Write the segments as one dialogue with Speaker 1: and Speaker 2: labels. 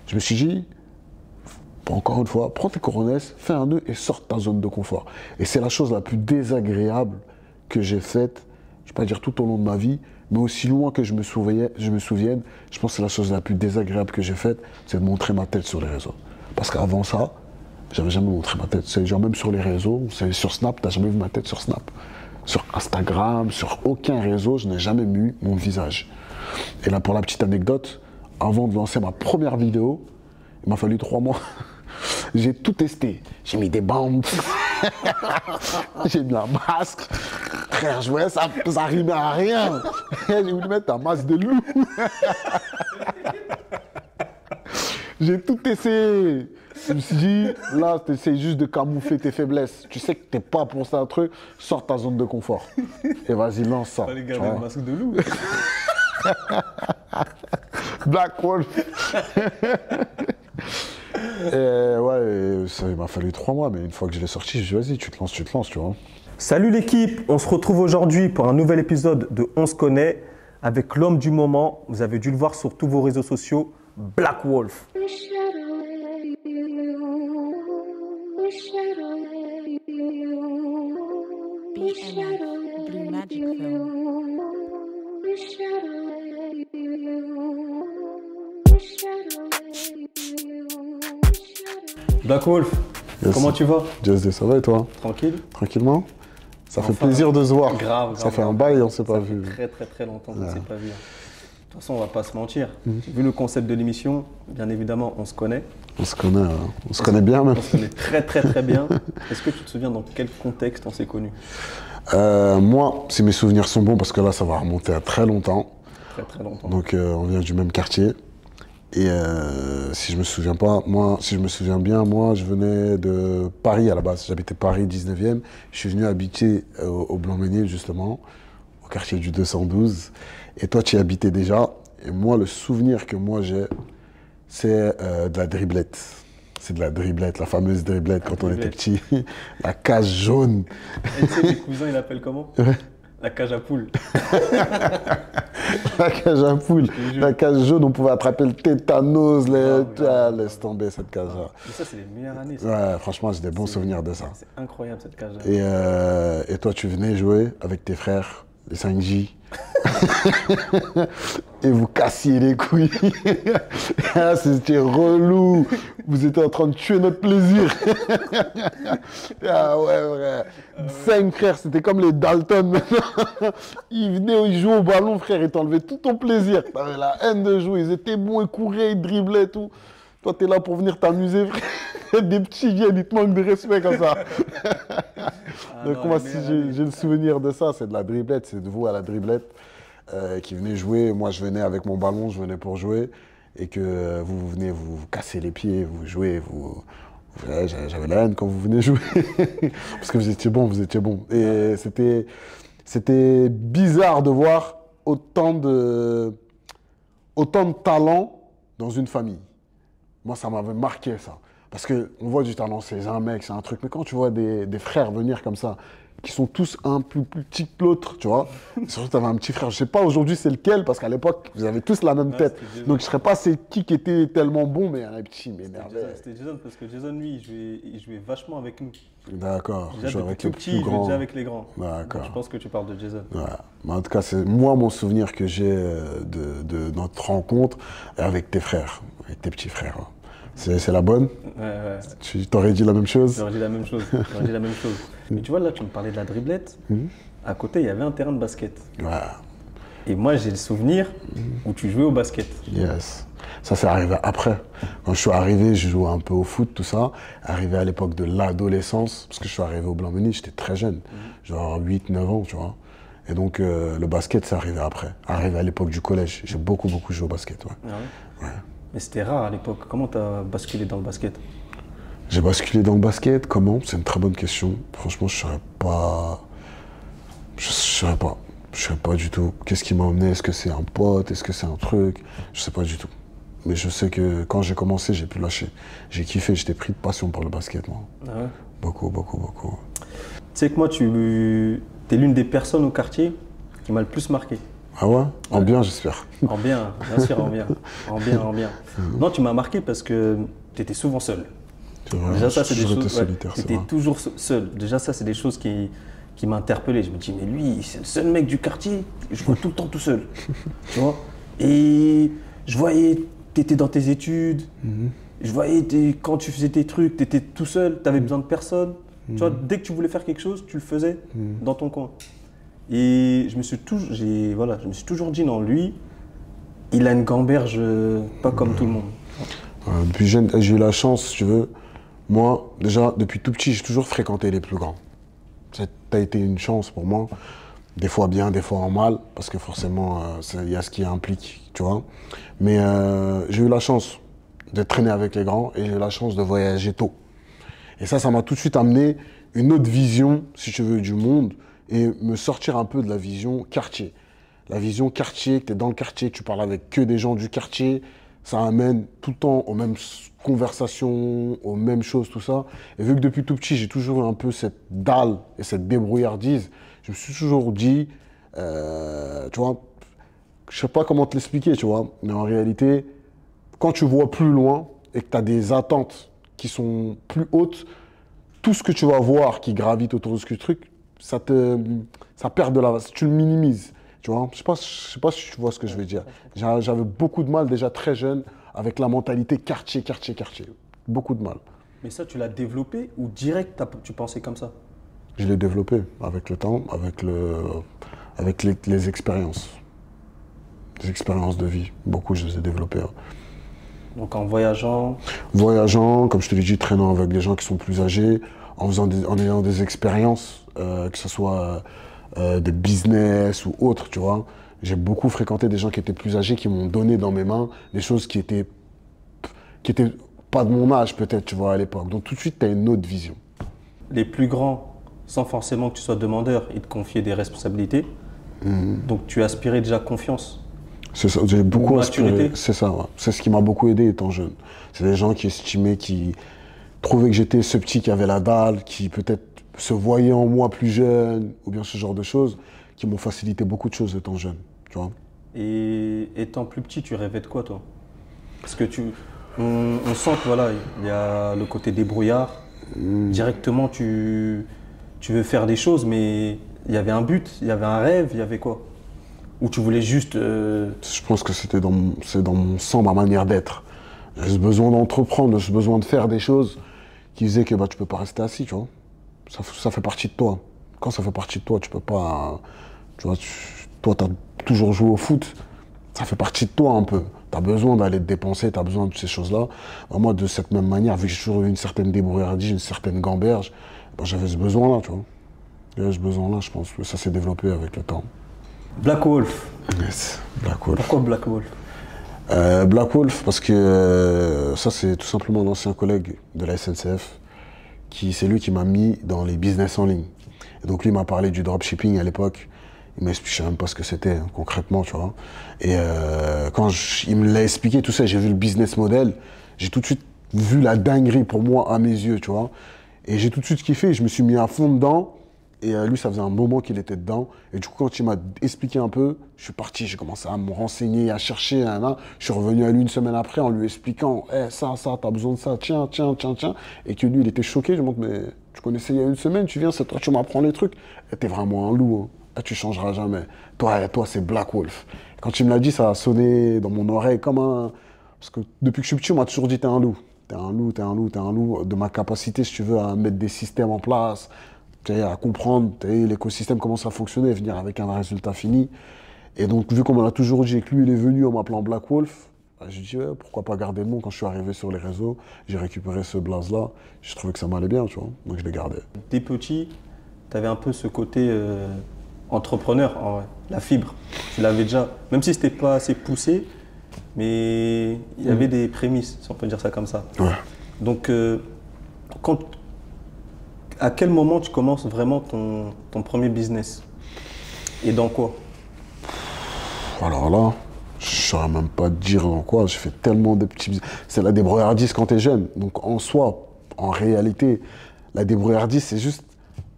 Speaker 1: Je me suis dit, encore une fois, prends tes coronets, fais un nœud et sors de ta zone de confort. Et c'est la chose la plus désagréable que j'ai faite, je ne vais pas dire tout au long de ma vie, mais aussi loin que je me souvienne, je pense que c'est la chose la plus désagréable que j'ai faite, c'est de montrer ma tête sur les réseaux. Parce qu'avant ça, j'avais jamais montré ma tête. C'est genre même sur les réseaux, sur Snap, t'as jamais vu ma tête sur Snap. Sur Instagram, sur aucun réseau, je n'ai jamais vu mon visage. Et là, pour la petite anecdote, avant de lancer ma première vidéo, il m'a fallu 3 mois. J'ai tout testé. J'ai mis des bandes. J'ai mis un masque. Frère, je voyais ça rimait à rien. J'ai voulu mettre un masque de loup. J'ai tout essayé. Je me suis dit, là, tu essaies juste de camoufler tes faiblesses. Tu sais que t'es pas pour ça un truc, sors ta zone de confort. Et vas-y, lance ça.
Speaker 2: Fallait garder le masque de loup.
Speaker 1: Black Wolf. Et ouais, ça, il m'a fallu 3 mois, mais une fois que je l'ai sorti, je dis, vas-y, tu te lances, tu vois.
Speaker 2: Salut l'équipe, on se retrouve aujourd'hui pour un nouvel épisode de On se connaît avec l'homme du moment. Vous avez dû le voir sur tous vos réseaux sociaux, Black Wolf.
Speaker 3: Blue Magic Film.
Speaker 2: Black Wolf,
Speaker 1: Yes.
Speaker 2: comment tu vas?
Speaker 1: Just ça va et toi?
Speaker 2: Tranquille?
Speaker 1: Tranquillement? Ça fait
Speaker 2: Enfin,
Speaker 1: plaisir de se voir.
Speaker 2: Grave.
Speaker 1: Ça fait un bail, on s'est pas
Speaker 2: Ça fait
Speaker 1: vu.
Speaker 2: très longtemps qu'on ne s'est pas vu. De toute façon, on va pas se mentir. Vu le concept de l'émission, bien évidemment, on se connaît.
Speaker 1: On se connaît bien même.
Speaker 2: On se connaît très bien. Est-ce que tu te souviens dans quel contexte on s'est connus?
Speaker 1: Moi, si mes souvenirs sont bons, parce que là, ça va remonter à très longtemps.
Speaker 2: Très longtemps.
Speaker 1: Donc, on vient du même quartier. Et si je me souviens bien, moi, je venais de Paris à la base. J'habitais Paris 19e. Je suis venu habiter au Blanc-Mesnil, justement, au quartier du 212. Et toi, tu y habitais déjà. Et moi, le souvenir que moi j'ai, c'est de la driblette. C'est de la driblette, la fameuse driblette quand on était petit. La cage jaune.
Speaker 2: Et tu sais, mes cousins, ils l'appellent comment? La cage à poules.
Speaker 1: La cage à poule. La cage jaune, on pouvait attraper le tétanos. Laisse tomber cette cage-là.
Speaker 2: Mais ça, c'est les meilleures années. Ça.
Speaker 1: Ouais, franchement, j'ai des bons souvenirs de ça.
Speaker 2: C'est incroyable cette cage-là.
Speaker 1: Et toi, tu venais jouer avec tes frères, les 5J. Et vous cassiez les couilles. Ah, c'était relou. Vous étiez en train de tuer notre plaisir. Ah ouais, frère. 5 frères, c'était comme les Dalton maintenant. Ils venaient, ils jouaient au ballon, frère, ils t'enlevaient tout ton plaisir. T'avais la haine de jouer. Ils étaient bons, ils couraient, ils driblaient et tout. Toi, t'es là pour venir t'amuser, frère. Des petits viennent, ils te manquent de respect comme ça. Donc, moi, si j'ai le souvenir de ça, c'est de la driblette, c'est de vous à la driblette qui venez jouer. Moi, je venais avec mon ballon, je venais pour jouer. Et que vous venez vous casser les pieds, vous jouez, j'avais la haine quand vous venez jouer. Parce que vous étiez bon. Et c'était bizarre de voir autant de talent dans une famille. Moi, ça m'avait marqué, ça. Parce qu'on voit du talent, c'est un mec, c'est un truc. Mais quand tu vois des frères venir comme ça, qui sont tous un plus petit que l'autre, tu vois. Surtout, tu avais un petit frère. Je sais pas aujourd'hui c'est lequel, parce qu'à l'époque, vous avez tous la même tête. Donc, je ne saurais pas c'est qui était tellement bon, mais un petit m'énervait.
Speaker 2: C'était Jason, parce que Jason, lui, il jouait vachement avec nous.
Speaker 1: D'accord.
Speaker 2: Déjà, depuis tout petit, il jouait déjà avec les grands.
Speaker 1: D'accord.
Speaker 2: Je pense que tu parles de Jason.
Speaker 1: Ouais. Mais en tout cas, c'est moi mon souvenir que j'ai de notre rencontre avec tes frères, avec tes petits frères. C'est la bonne?
Speaker 2: Ouais.
Speaker 1: Tu t'aurais dit la même chose?
Speaker 2: J'aurais dit la même chose. Mais tu vois, là, tu me parlais de la driblette. À côté, il y avait un terrain de basket.
Speaker 1: Ouais.
Speaker 2: Et moi, j'ai le souvenir où tu jouais au basket.
Speaker 1: Yes. Ça, c'est arrivé après. Quand je suis arrivé, je jouais un peu au foot, tout ça. Arrivé à l'époque de l'adolescence, parce que je suis arrivé au Blanc-Mesnil, j'étais très jeune, genre 8-9 ans, tu vois. Et donc, le basket, c'est arrivé après. Arrivé à l'époque du collège. J'ai beaucoup joué au basket, ouais.
Speaker 2: Ah ouais?
Speaker 1: Ouais.
Speaker 2: Mais c'était rare à l'époque. Comment tu as basculé dans le basket?
Speaker 1: J'ai basculé dans le basket, comment? C'est une très bonne question. Franchement, je ne saurais pas du tout. Qu'est-ce qui m'a emmené? Est-ce que c'est un pote? Est-ce que c'est un truc? Je sais pas du tout. Mais je sais que quand j'ai commencé, j'ai pu lâcher. J'ai kiffé, j'étais pris de passion pour le basket, moi.
Speaker 2: Ah ouais?
Speaker 1: Beaucoup.
Speaker 2: Tu sais que moi, tu es l'une des personnes au quartier qui m'a le plus marqué.
Speaker 1: Ah ouais? En bien, j'espère.
Speaker 2: En bien, bien sûr, en bien. En bien, en bien. Non, tu m'as marqué parce que tu étais souvent seul.
Speaker 1: C'est vrai,
Speaker 2: Déjà, ça, c'est
Speaker 1: j'ai
Speaker 2: des
Speaker 1: toujours été
Speaker 2: choses. Ouais,
Speaker 1: solitaire,
Speaker 2: tu
Speaker 1: c'est
Speaker 2: étais
Speaker 1: vrai.
Speaker 2: toujours seul. Déjà, ça, c'est des choses qui m'interpellaient. Je me dis, mais lui, c'est le seul mec du quartier, je vois tout le temps tout seul. Tu vois? Et je voyais, tu étais dans tes études, je voyais quand tu faisais tes trucs, tu étais tout seul, tu avais besoin de personne. Tu vois, dès que tu voulais faire quelque chose, tu le faisais dans ton coin. Et voilà, je me suis toujours dit, non, lui, il a une gamberge pas comme tout le monde.
Speaker 1: Depuis jeune, j'ai eu la chance, si tu veux. Moi, déjà, depuis tout petit, j'ai toujours fréquenté les plus grands. Ça a été une chance pour moi. Des fois bien, des fois en mal, parce que forcément, il y a ce qui implique, tu vois. Mais j'ai eu la chance de traîner avec les grands et j'ai eu la chance de voyager tôt. Et ça m'a tout de suite amené une autre vision, si tu veux, du monde et me sortir un peu de la vision quartier. La vision quartier, que tu es dans le quartier, que tu parles avec que des gens du quartier, ça amène tout le temps aux mêmes conversations, aux mêmes choses, tout ça. Et vu que depuis tout petit, j'ai toujours eu un peu cette dalle et cette débrouillardise, je me suis toujours dit, tu vois, je sais pas comment te l'expliquer, tu vois, mais en réalité, quand tu vois plus loin et que tu as des attentes qui sont plus hautes, tout ce que tu vas voir qui gravite autour de ce truc, ça perd de la, tu le minimises, tu vois. Je sais pas si tu vois ce que je veux dire. J'avais beaucoup de mal déjà très jeune avec la mentalité quartier, quartier, quartier. Beaucoup de mal.
Speaker 2: Mais ça, tu l'as développé ou direct, tu pensais comme ça?
Speaker 1: Je l'ai développé avec le temps, avec les expériences. Les expériences de vie. Beaucoup, je les ai développées. Hein.
Speaker 2: Donc en voyageant,
Speaker 1: Voyageant, comme je te l'ai dit, traînant avec des gens qui sont plus âgés, en ayant des expériences, que ce soit des business ou autres, tu vois. J'ai beaucoup fréquenté des gens qui étaient plus âgés, qui m'ont donné dans mes mains des choses qui étaient pas de mon âge peut-être, tu vois, à l'époque. Donc tout de suite, tu as une autre vision.
Speaker 2: les plus grands, sans forcément que tu sois demandeur, ils te confiaient des responsabilités. Donc tu aspirais déjà confiance.
Speaker 1: C'est ça, j'ai beaucoup aspiré.
Speaker 2: Maturité.
Speaker 1: C'est ça, ouais. C'est ce qui m'a beaucoup aidé étant jeune. C'est des gens qui estimaient, qui trouvaient que j'étais ce petit qui avait la dalle, qui peut-être se voyaient en moi plus jeune, ou bien ce genre de choses, qui m'ont facilité beaucoup de choses étant jeune, tu vois.
Speaker 2: Et étant plus petit, tu rêvais de quoi, toi? Parce que on sent que voilà, il y a le côté débrouillard. Directement, tu veux faire des choses, mais il y avait un but, il y avait un rêve, il y avait quoi? Ou tu voulais juste.
Speaker 1: Je pense que c'est dans mon sang, ma manière d'être. J'ai ce besoin d'entreprendre, ce besoin de faire des choses qui faisaient que bah, tu peux pas rester assis, tu vois. Ça fait partie de toi. Quand ça fait partie de toi, tu peux pas. Tu vois, toi, tu as toujours joué au foot, ça fait partie de toi un peu. Tu as besoin d'aller te dépenser, tu as besoin de ces choses-là. Bah, moi, de cette même manière, vu que j'ai toujours eu une certaine débrouillardise, une certaine gamberge, bah, j'avais ce besoin-là, tu vois. J'avais ce besoin-là, je pense que ça s'est développé avec le temps.
Speaker 2: Black Wolf.
Speaker 1: Yes, Black Wolf.
Speaker 2: Pourquoi Black Wolf?
Speaker 1: Black Wolf, parce que ça, c'est tout simplement un ancien collègue de la SNCF. C'est lui qui m'a mis dans les business en ligne. Et donc lui m'a parlé du dropshipping à l'époque. Il m'a expliqué, je ne savais même pas ce que c'était hein, concrètement, tu vois. Et il me l'a expliqué, tout ça, j'ai vu le business model. J'ai tout de suite vu la dinguerie pour moi à mes yeux, tu vois. Et j'ai tout de suite kiffé, je me suis mis à fond dedans. Et lui, ça faisait un moment qu'il était dedans. Et du coup, quand il m'a expliqué un peu, je suis parti, j'ai commencé à me renseigner, à chercher. Je suis revenu à lui une semaine après en lui expliquant ça, t'as besoin de ça, tiens. Et que lui, il était choqué. Je me dis, mais tu connaissais il y a une semaine, tu viens, c'est toi, tu m'apprends les trucs. Et t'es vraiment un loup. Hein. Tu changeras jamais. Toi, c'est Black Wolf. Et quand il me l'a dit, ça a sonné dans mon oreille comme un. Parce que depuis que je suis petit, on m'a toujours dit, t'es un loup. T'es un loup, t'es un loup, t'es un loup. De ma capacité, si tu veux, à mettre des systèmes en place. À comprendre l'écosystème, comment ça fonctionnait, venir avec un résultat fini. Et donc, vu qu'on me l'a toujours dit et que lui, il est venu en m'appelant Black Wolf, bah, j'ai dit, ouais, pourquoi pas garder le nom. Quand je suis arrivé sur les réseaux, j'ai récupéré ce blaze-là. J'ai trouvé que ça m'allait bien, tu vois. Donc, je l'ai gardé.
Speaker 2: Dès petit, tu avais un peu ce côté entrepreneur, en vrai. La fibre. Tu l'avais déjà, même si c'était pas assez poussé, mais il y avait des prémices, si on peut dire ça comme ça.
Speaker 1: Ouais.
Speaker 2: Donc, à quel moment tu commences vraiment ton premier business? Et dans quoi?
Speaker 1: Alors là, je ne saurais même pas te dire dans quoi. J'ai fait tellement de petits... C'est la débrouillardise quand tu es jeune. Donc en soi, en réalité, la débrouillardise, c'est juste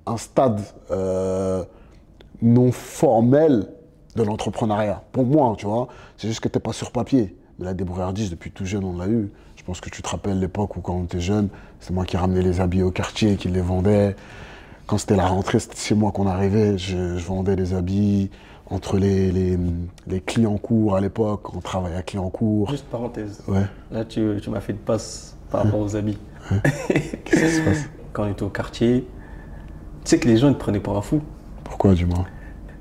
Speaker 1: un stade non formel de l'entrepreneuriat. Pour moi, tu vois, c'est juste que tu n'es pas sur papier. Mais la débrouillardise, depuis tout jeune, on l'a eu. Je pense que tu te rappelles l'époque où, quand on était jeune, c'est moi qui ramenais les habits au quartier, qui les vendais. Quand c'était la rentrée, c'était chez moi qu'on arrivait. Je vendais les habits entre les Clignancourt à l'époque. On travaillait à Clignancourt.
Speaker 2: Juste parenthèse.
Speaker 1: Ouais.
Speaker 2: Là, tu m'as fait une passe par rapport aux habits.
Speaker 1: Qu'est-ce qui se passe?
Speaker 2: Quand on était au quartier, tu sais que les gens ils te prenaient pour un fou.
Speaker 1: Pourquoi, dis-moi?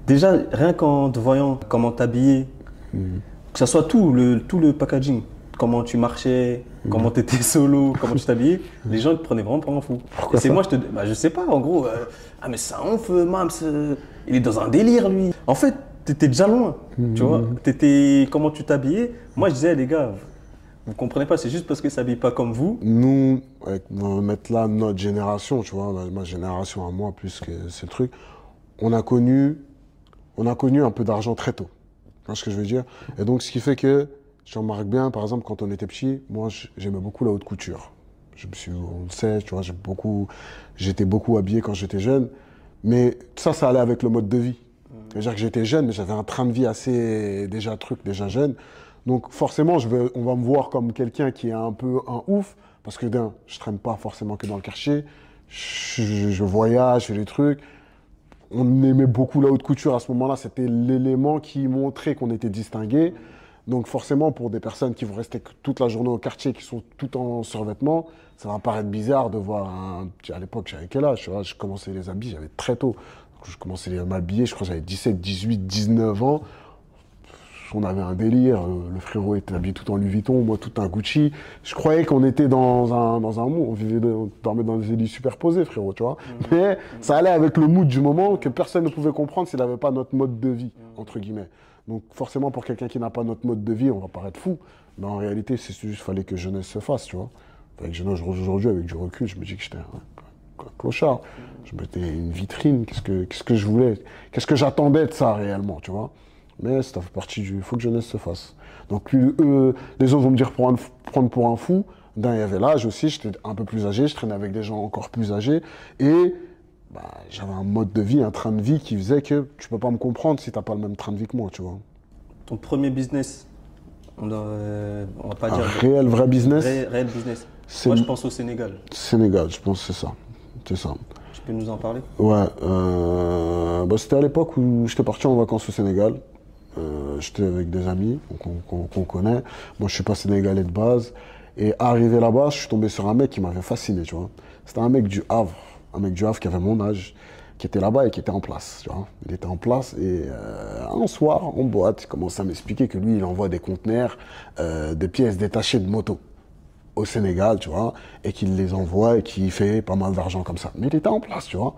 Speaker 2: Déjà, rien qu'en te voyant comment t'habiller, que ce soit tout le packaging, comment tu marchais, comment tu étais solo, comment tu t'habillais, les gens ils te prenaient vraiment pour un fou.
Speaker 1: Pourquoi
Speaker 2: Et c'est
Speaker 1: ça?
Speaker 2: moi, je sais pas, en gros, ah mais ça Mams, il est dans un délire lui. En fait, t'étais déjà loin, tu vois. Comment tu t'habillais. Moi, je disais, les gars, vous comprenez pas, c'est juste parce qu'ils s'habillent pas comme vous.
Speaker 1: Nous, on va mettre là notre génération, tu vois, ma génération à moi, plus que c'est le truc, on a connu un peu d'argent très tôt. Tu vois ce que je veux dire? Et donc, ce qui fait que, je remarque bien, par exemple, quand on était petit, moi, j'aimais beaucoup la haute couture. On le sait, tu vois, j'étais beaucoup habillé quand j'étais jeune, mais ça allait avec le mode de vie. C'est-à-dire que j'étais jeune, mais j'avais un train de vie assez, déjà jeune. Donc forcément, on va me voir comme quelqu'un qui est un peu un ouf, parce que je traîne pas forcément que dans le quartier, je voyage, je fais des trucs. On aimait beaucoup la haute couture à ce moment-là, c'était l'élément qui montrait qu'on était distingué. Donc forcément, pour des personnes qui vont rester toute la journée au quartier, qui sont tout en survêtement, ça va paraître bizarre de voir à l'époque, j'avais quel âge, tu vois, je commençais les habits, j'avais très tôt. Je commençais à m'habiller, je crois que j'avais 17, 18, 19 ans. On avait un délire, le frérot était habillé tout en Louis Vuitton, moi tout en Gucci. Je croyais qu'on était dans un mood, on dormait dans des lits superposés, frérot, tu vois. Mais ça allait avec le mood du moment que personne ne pouvait comprendre s'il n'avait pas notre mode de vie, entre guillemets. Donc forcément, pour quelqu'un qui n'a pas notre mode de vie, on va paraître fou. Mais en réalité, c'est juste qu'il fallait que jeunesse se fasse, tu vois. Avec jeunesse, aujourd'hui, avec du recul, je me dis que j'étais un clochard. Je mettais une vitrine, qu'est-ce que je voulais, qu'est-ce que j'attendais de ça réellement, tu vois. Mais ça fait partie il faut que jeunesse se fasse. Donc les autres vont me dire prendre pour un fou. Il y avait l'âge aussi, j'étais un peu plus âgé, je traînais avec des gens encore plus âgés. Et j'avais un mode de vie, un train de vie qui faisait que tu peux pas me comprendre si tu n'as pas le même train de vie que moi, tu vois.
Speaker 2: Ton premier business, on va pas dire...
Speaker 1: Réel, vrai business?
Speaker 2: Réel business. Moi, je pense au Sénégal.
Speaker 1: Sénégal, je pense que c'est ça. C'est ça.
Speaker 2: Tu peux nous en parler?
Speaker 1: Ouais. C'était à l'époque où j'étais parti en vacances au Sénégal. J'étais avec des amis qu'on connaît. Moi, je suis pas sénégalais de base. Et arrivé là-bas, je suis tombé sur un mec qui m'avait fasciné, tu vois. C'était un mec du Havre qui avait mon âge, qui était là-bas et qui était en place, tu vois. Il était en place et un soir, en boîte, il commence à m'expliquer que lui, il envoie des conteneurs, des pièces détachées de moto au Sénégal, tu vois, et qu'il les envoie et qu'il fait pas mal d'argent comme ça. Mais il était en place, tu vois.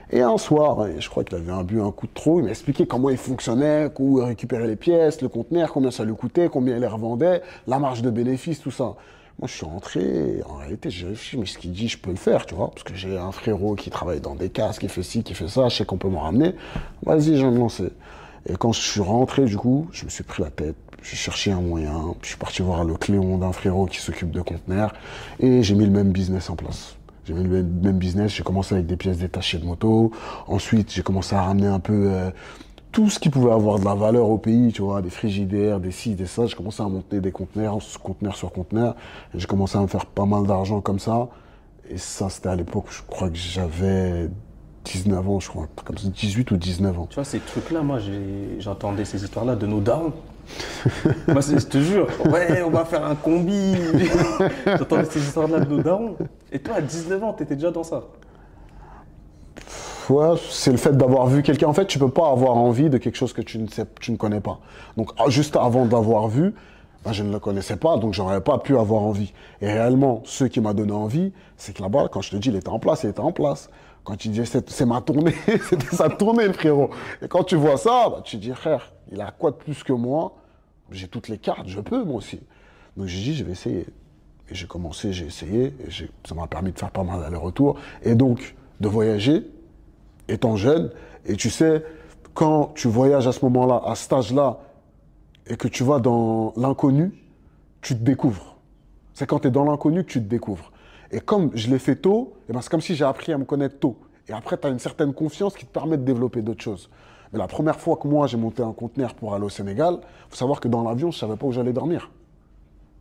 Speaker 1: Et un soir, je crois qu'il avait bu un coup de trop, il m'a expliqué comment il fonctionnait, où récupérer les pièces, le conteneur, combien ça lui coûtait, combien il les revendait, la marge de bénéfice, tout ça. Moi, je suis rentré, et en réalité, j'ai réfléchi, mais ce qu'il dit, je peux le faire, tu vois, parce que j'ai un frérot qui travaille dans des casques, qui fait ci, qui fait ça, je sais qu'on peut m'en ramener. Vas-y, je vais me lancer. Et quand je suis rentré, du coup, je me suis pris la tête, j'ai cherché un moyen, je suis parti voir le Cléon d'un frérot qui s'occupe de conteneurs, et j'ai mis le même business en place. J'ai mis le même business, j'ai commencé avec des pièces détachées de moto. Ensuite, j'ai commencé à ramener un peu tout ce qui pouvait avoir de la valeur au pays, tu vois, des frigidaires, des ci, des ça. J'ai commencé à monter des conteneurs sur conteneurs. Et j'ai commencé à me faire pas mal d'argent comme ça. Et ça, c'était à l'époque, je crois que j'avais 19 ans, je crois, comme ça, 18 ou 19 ans.
Speaker 2: Tu vois, ces trucs-là, moi, j'entendais ces histoires-là de nos darons. Moi, je te jure, ouais, on va faire un combi. J'entendais ces histoires-là de nos darons. Et toi, à 19 ans, t'étais déjà dans ça?
Speaker 1: Ouais, c'est le fait d'avoir vu quelqu'un. En fait, tu peux pas avoir envie de quelque chose que tu ne connais pas. Donc, juste avant d'avoir vu, je ne le connaissais pas, donc j'aurais pas pu avoir envie. Et réellement, ce qui m'a donné envie, c'est que là-bas, quand je te dis, il était en place, il était en place. Quand il dit, c'est ma tournée, c'était sa tournée, le frérot. Et quand tu vois ça, tu te dis, frère, il a quoi de plus que moi? J'ai toutes les cartes, je peux, moi aussi. Donc j'ai dit, je vais essayer. Et j'ai commencé, j'ai essayé, et ça m'a permis de faire pas mal d'allers-retours. Et donc, de voyager, étant jeune, et tu sais, quand tu voyages à ce moment-là, à cet âge-là, et que tu vas dans l'inconnu, tu te découvres. C'est quand tu es dans l'inconnu que tu te découvres. Et comme je l'ai fait tôt, c'est comme si j'ai appris à me connaître tôt. Et après, tu as une certaine confiance qui te permet de développer d'autres choses. Mais la première fois que moi, j'ai monté un conteneur pour aller au Sénégal, il faut savoir que dans l'avion, je ne savais pas où j'allais dormir.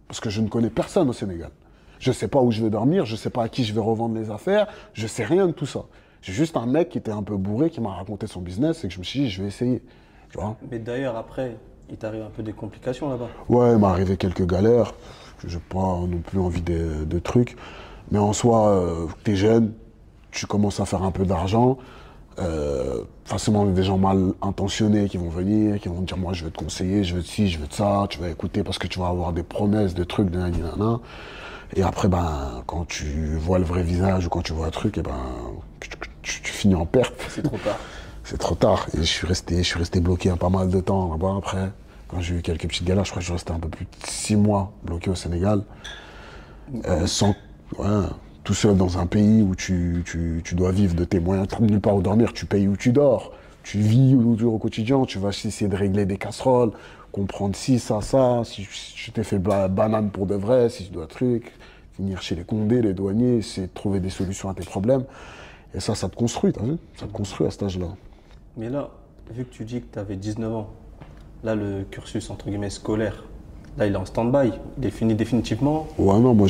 Speaker 1: Parce que je ne connais personne au Sénégal. Je ne sais pas où je vais dormir, je ne sais pas à qui je vais revendre les affaires, je ne sais rien de tout ça. J'ai juste un mec qui était un peu bourré, qui m'a raconté son business et que je me suis dit, je vais essayer. Tu vois?
Speaker 2: Mais d'ailleurs, après, il t'arrive un peu des complications là-bas.
Speaker 1: Ouais, il m'est arrivé quelques galères. Je n'ai pas non plus envie de trucs. Mais en soi, tu es jeune, tu commences à faire un peu d'argent. Forcément, il y a des gens mal intentionnés qui vont venir, qui vont te dire, moi, je vais te conseiller, je veux de ci, je veux de ça. Tu vas écouter parce que tu vas avoir des promesses, de trucs, de nanana. Et après, ben, quand tu vois le vrai visage ou quand tu vois un truc, et ben, tu finis en perte.
Speaker 2: C'est trop tard.
Speaker 1: C'est trop tard. Et je suis resté bloqué pas mal de temps là-bas après. Quand j'ai eu quelques petites galères, je crois que je suis resté un peu plus de 6 mois bloqué au Sénégal. Ouais, tout seul dans un pays où tu dois vivre de tes moyens. Tu n'as nulle part où dormir, tu payes où tu dors. Tu vis au quotidien, tu vas essayer de régler des casseroles, comprendre si ça, si je t'ai fait banane pour de vrai, si tu dois truc, venir chez les condés, les douaniers, essayer de trouver des solutions à tes problèmes. Et ça te construit, t'as vu? Ça te construit à cet âge-là.
Speaker 2: Mais là, vu que tu dis que tu avais 19 ans, là, le cursus, entre guillemets, scolaire, là, il est en stand-by. Il est fini définitivement.
Speaker 1: Ouais, non, moi,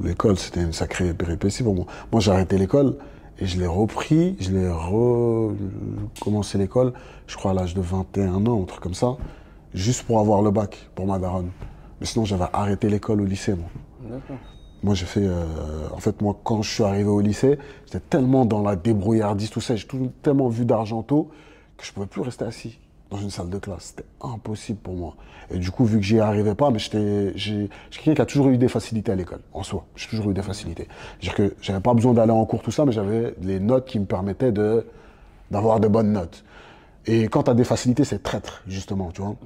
Speaker 1: l'école, c'était une sacrée péripétie pour moi. Moi, j'ai arrêté l'école et je l'ai repris. Commencé l'école, je crois, à l'âge de 21 ans, un truc comme ça, juste pour avoir le bac, pour ma daronne. Mais sinon, j'avais arrêté l'école au lycée, moi.
Speaker 2: D'accord.
Speaker 1: Moi, j'ai fait... en fait, moi, quand je suis arrivé au lycée, j'étais tellement dans la débrouillardise, tout ça, j'ai tellement vu d'Argento que je ne pouvais plus rester assis dans une salle de classe. C'était impossible pour moi. Et du coup, vu que j'y arrivais pas, mais j'ai quelqu'un qui a toujours eu des facilités à l'école, en soi. J'ai toujours eu des facilités. C'est-à-dire que j'avais pas besoin d'aller en cours, tout ça, mais j'avais les notes qui me permettaient d'avoir de bonnes notes. Et quand tu as des facilités, c'est traître, justement, tu vois.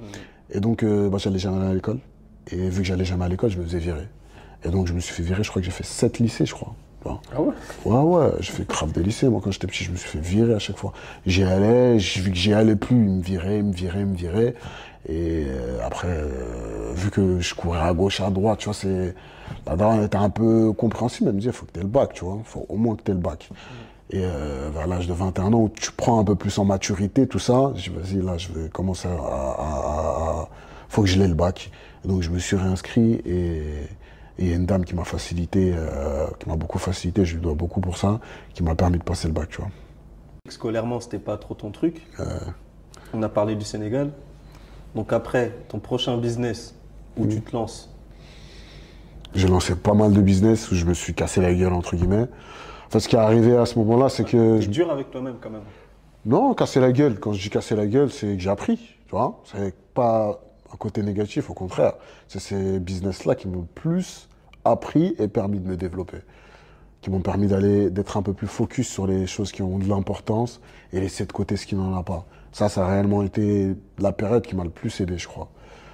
Speaker 1: Et donc, j'allais jamais aller à l'école. Et vu que j'allais jamais à l'école, je me faisais virer. Et donc, je me suis fait virer, je crois que j'ai fait 7 lycées, je crois.
Speaker 2: Ah ouais?
Speaker 1: Ouais, j'ai fait grave des lycées. Moi, quand j'étais petit, je me suis fait virer à chaque fois. J'y allais, vu que j'y allais plus, ils me viraient. Et après, vu que je courais à gauche, à droite, tu vois, la daronne était un peu compréhensible. Elle me disait, il faut que tu aies le bac, tu vois. Il faut au moins que tu aies le bac. Et vers l'âge de 21 ans, où tu prends un peu plus en maturité, tout ça, je dis, vas-y, là, je vais commencer faut que je l'ai le bac. Et donc, je me suis réinscrit et il y a une dame qui m'a facilité, qui m'a beaucoup facilité, je lui dois beaucoup pour ça, qui m'a permis de passer le bac, tu vois.
Speaker 2: Scolairement, c'était pas trop ton truc. On a parlé du Sénégal. Donc après, ton prochain business, où tu te lances?
Speaker 1: J'ai lancé pas mal de business où je me suis cassé la gueule, entre guillemets. En fait, ce qui est arrivé à ce moment-là, c'est que...
Speaker 2: T'es dur avec toi-même, quand même.
Speaker 1: Non, casser la gueule. Quand je dis casser la gueule, c'est que j'ai appris, tu vois. C'est pas un côté négatif, au contraire. C'est ces business-là qui m'ont plus appris et permis de me développer. Qui m'ont permis d'être un peu plus focus sur les choses qui ont de l'importance et laisser de côté ce qui n'en a pas. Ça a réellement été la période qui m'a le plus aidé, je crois.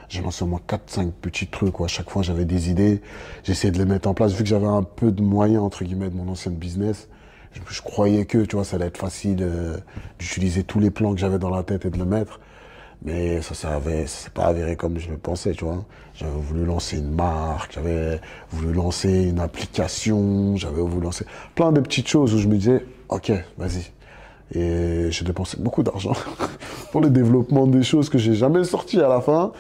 Speaker 1: J'ai lancé au moins 4-5 petits trucs, où à chaque fois j'avais des idées, j'essayais de les mettre en place. Vu que j'avais un peu de moyens, entre guillemets, de mon ancien business, je croyais que, tu vois, ça allait être facile d'utiliser tous les plans que j'avais dans la tête et de le mettre. Mais ça s'est pas avéré comme je le pensais, tu vois. J'avais voulu lancer une marque, j'avais voulu lancer une application, j'avais voulu lancer plein de petites choses où je me disais, ok, vas-y. Et j'ai dépensé beaucoup d'argent pour le développement des choses que j'ai jamais sorties à la fin,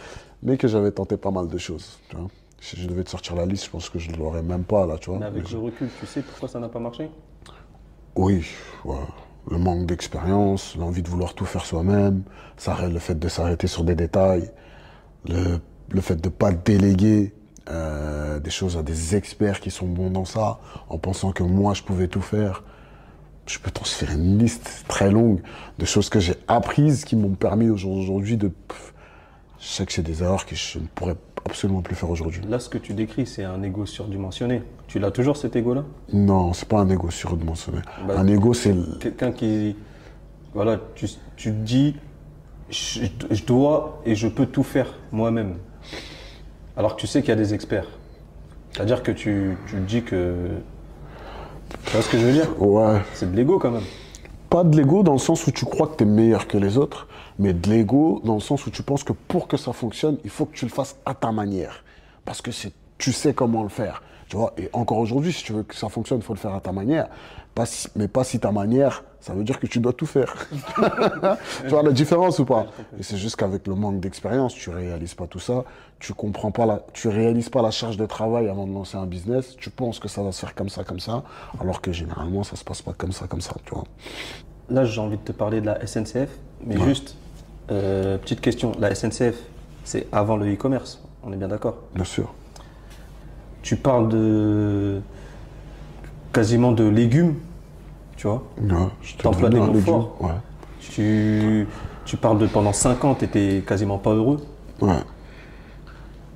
Speaker 1: mais que j'avais tenté pas mal de choses, tu vois. Si je devais te sortir la liste, je pense que je ne l'aurais même pas, là, tu vois.
Speaker 2: Mais avec le recul, tu sais pourquoi ça n'a pas marché?
Speaker 1: Oui, ouais. Le manque d'expérience, l'envie de vouloir tout faire soi-même, le fait de s'arrêter sur des détails, le fait de ne pas déléguer des choses à des experts qui sont bons dans ça, en pensant que moi je pouvais tout faire. Je peux t'en faire une liste très longue de choses que j'ai apprises qui m'ont permis aujourd'hui de... Je sais que c'est des erreurs que je ne pourrais absolument plus faire aujourd'hui.
Speaker 2: Là, ce que tu décris, c'est un ego surdimensionné. Tu l'as toujours, cet ego-là?
Speaker 1: Non, c'est pas un ego surdimensionné.
Speaker 2: Bah,
Speaker 1: un ego, c'est...
Speaker 2: Quelqu'un qui... Voilà, tu te dis, je dois et je peux tout faire moi-même. Alors que tu sais qu'il y a des experts. C'est-à-dire que tu te dis que... Tu vois ce que je veux dire?
Speaker 1: Ouais.
Speaker 2: C'est de l'ego quand même.
Speaker 1: Pas de l'ego dans le sens où tu crois que tu es meilleur que les autres, mais de l'ego dans le sens où tu penses que pour que ça fonctionne, il faut que tu le fasses à ta manière. Parce que tu sais comment le faire. Tu Tu vois, et encore aujourd'hui, si tu veux que ça fonctionne, il faut le faire à ta manière. Mais pas si ta manière, ça veut dire que tu dois tout faire. Tu vois la différence ou pas? Et c'est juste qu'avec le manque d'expérience, tu réalises pas tout ça, tu comprends pas tu réalises pas la charge de travail avant de lancer un business, tu penses que ça va se faire comme ça, alors que généralement, ça se passe pas comme ça, tu vois.
Speaker 2: Là, j'ai envie de te parler de la SNCF, mais juste, petite question, la SNCF, c'est avant le e-commerce, on est bien d'accord?
Speaker 1: Bien sûr.
Speaker 2: Tu parles quasiment de légumes, tu vois?
Speaker 1: Ouais, je
Speaker 2: T'emploies des mots forts.
Speaker 1: Ouais.
Speaker 2: Tu parles de pendant 5 ans, t'étais quasiment pas heureux.
Speaker 1: Ouais.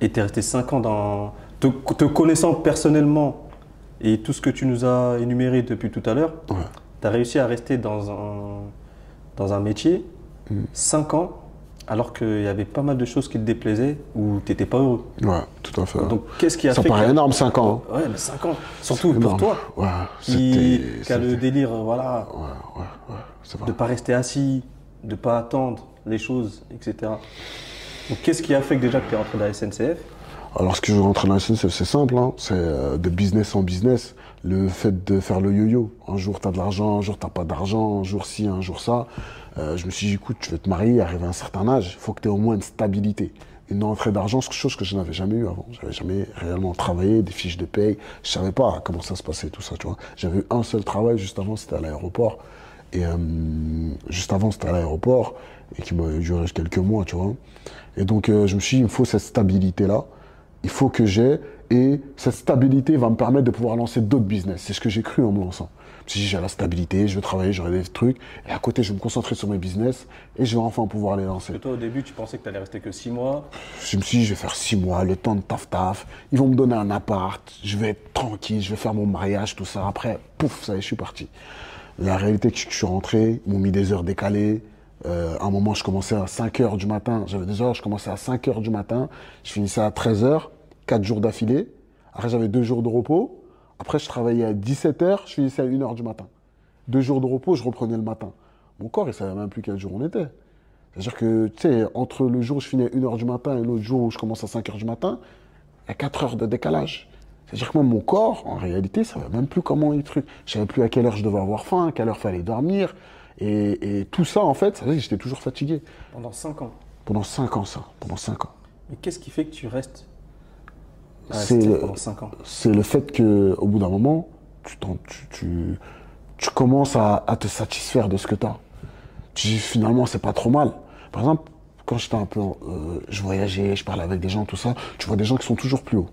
Speaker 2: Et t'es resté 5 ans dans... Te connaissant personnellement et tout ce que tu nous as énuméré depuis tout à l'heure,
Speaker 1: Ouais.
Speaker 2: tu as réussi à rester dans un métier 5 ans alors qu'il y avait pas mal de choses qui te déplaisaient ou tu n'étais pas heureux.
Speaker 1: Ouais, tout à fait.
Speaker 2: Donc qu'est-ce qui a
Speaker 1: ça
Speaker 2: fait
Speaker 1: paraît énorme, 5 ans.
Speaker 2: Ouais, mais 5 ans. Surtout pour
Speaker 1: Énorme.
Speaker 2: toi,
Speaker 1: Ouais,
Speaker 2: qui a le délire, voilà,
Speaker 1: Ouais, c'est vrai.
Speaker 2: de ne pas rester assis, de ne pas attendre les choses, etc. Donc qu'est-ce qui a fait que déjà que tu es rentré dans la SNCF?
Speaker 1: Alors, ce que je rentre dans la SNCF, c'est simple, hein. C'est de business en business. Le fait de faire le yo-yo. Un jour, tu as de l'argent, un jour, tu n'as pas d'argent, un jour ci, un jour ça. Je me suis dit, écoute, tu veux te marier, arriver à un certain âge, il faut que tu aies au moins une stabilité. Une entrée d'argent, c'est quelque chose que je n'avais jamais eu avant. Je n'avais jamais réellement travaillé, des fiches de paye. Je ne savais pas comment ça se passait, tout ça, tu vois. J'avais eu un seul travail juste avant, c'était à l'aéroport. Et juste avant, c'était à l'aéroport, et qui m'a duré quelques mois, tu vois. Et donc, je me suis dit, il me faut cette stabilité-là. Il faut que j'ai, et cette stabilité va me permettre de pouvoir lancer d'autres business. C'est ce que j'ai cru en me lançant. Je me suis dit, j'ai la stabilité, je vais travailler, j'aurai des trucs, et à côté, je vais me concentrer sur mes business, et je vais enfin pouvoir les lancer.
Speaker 2: Parce que toi, au début, tu pensais que tu allais rester que 6 mois.
Speaker 1: Je me suis dit, je vais faire 6 mois, le temps de taf. Ils vont me donner un appart, je vais être tranquille, je vais faire mon mariage, tout ça. Après, pouf, ça y est, je suis parti. La réalité, c'est que je suis rentré, ils m'ont mis des heures décalées. À un moment, je commençais à 5 h du matin. J'avais des heures, je commençais à 5 h du matin. Je finissais à 13 h, 4 jours d'affilée. Après, j'avais 2 jours de repos. Après, je travaillais à 17 h, je finissais à 1 h du matin. 2 jours de repos, je reprenais le matin. Mon corps, il ne savait même plus quel jour on était. C'est-à-dire que, tu sais, entre le jour où je finis à 1 h du matin et l'autre jour où je commence à 5 h du matin, il y a 4 heures de décalage. C'est-à-dire que moi, mon corps, en réalité, ça ne savait même plus comment il truc. Je ne savais plus à quelle heure je devais avoir faim, à quelle heure il fallait dormir. Et tout ça, en fait, ça veut dire que j'étais toujours fatigué.
Speaker 2: Pendant 5 ans.
Speaker 1: Pendant 5 ans, ça. Pendant 5 ans.
Speaker 2: Mais qu'est-ce qui fait que tu restes pendant 5 ans?
Speaker 1: C'est le fait qu'au bout d'un moment, tu commences à te satisfaire de ce que tu as. Tu dis, finalement, c'est pas trop mal. Par exemple, quand j'étais un peu... je voyageais, je parlais avec des gens, tout ça, tu vois des gens qui sont toujours plus hauts.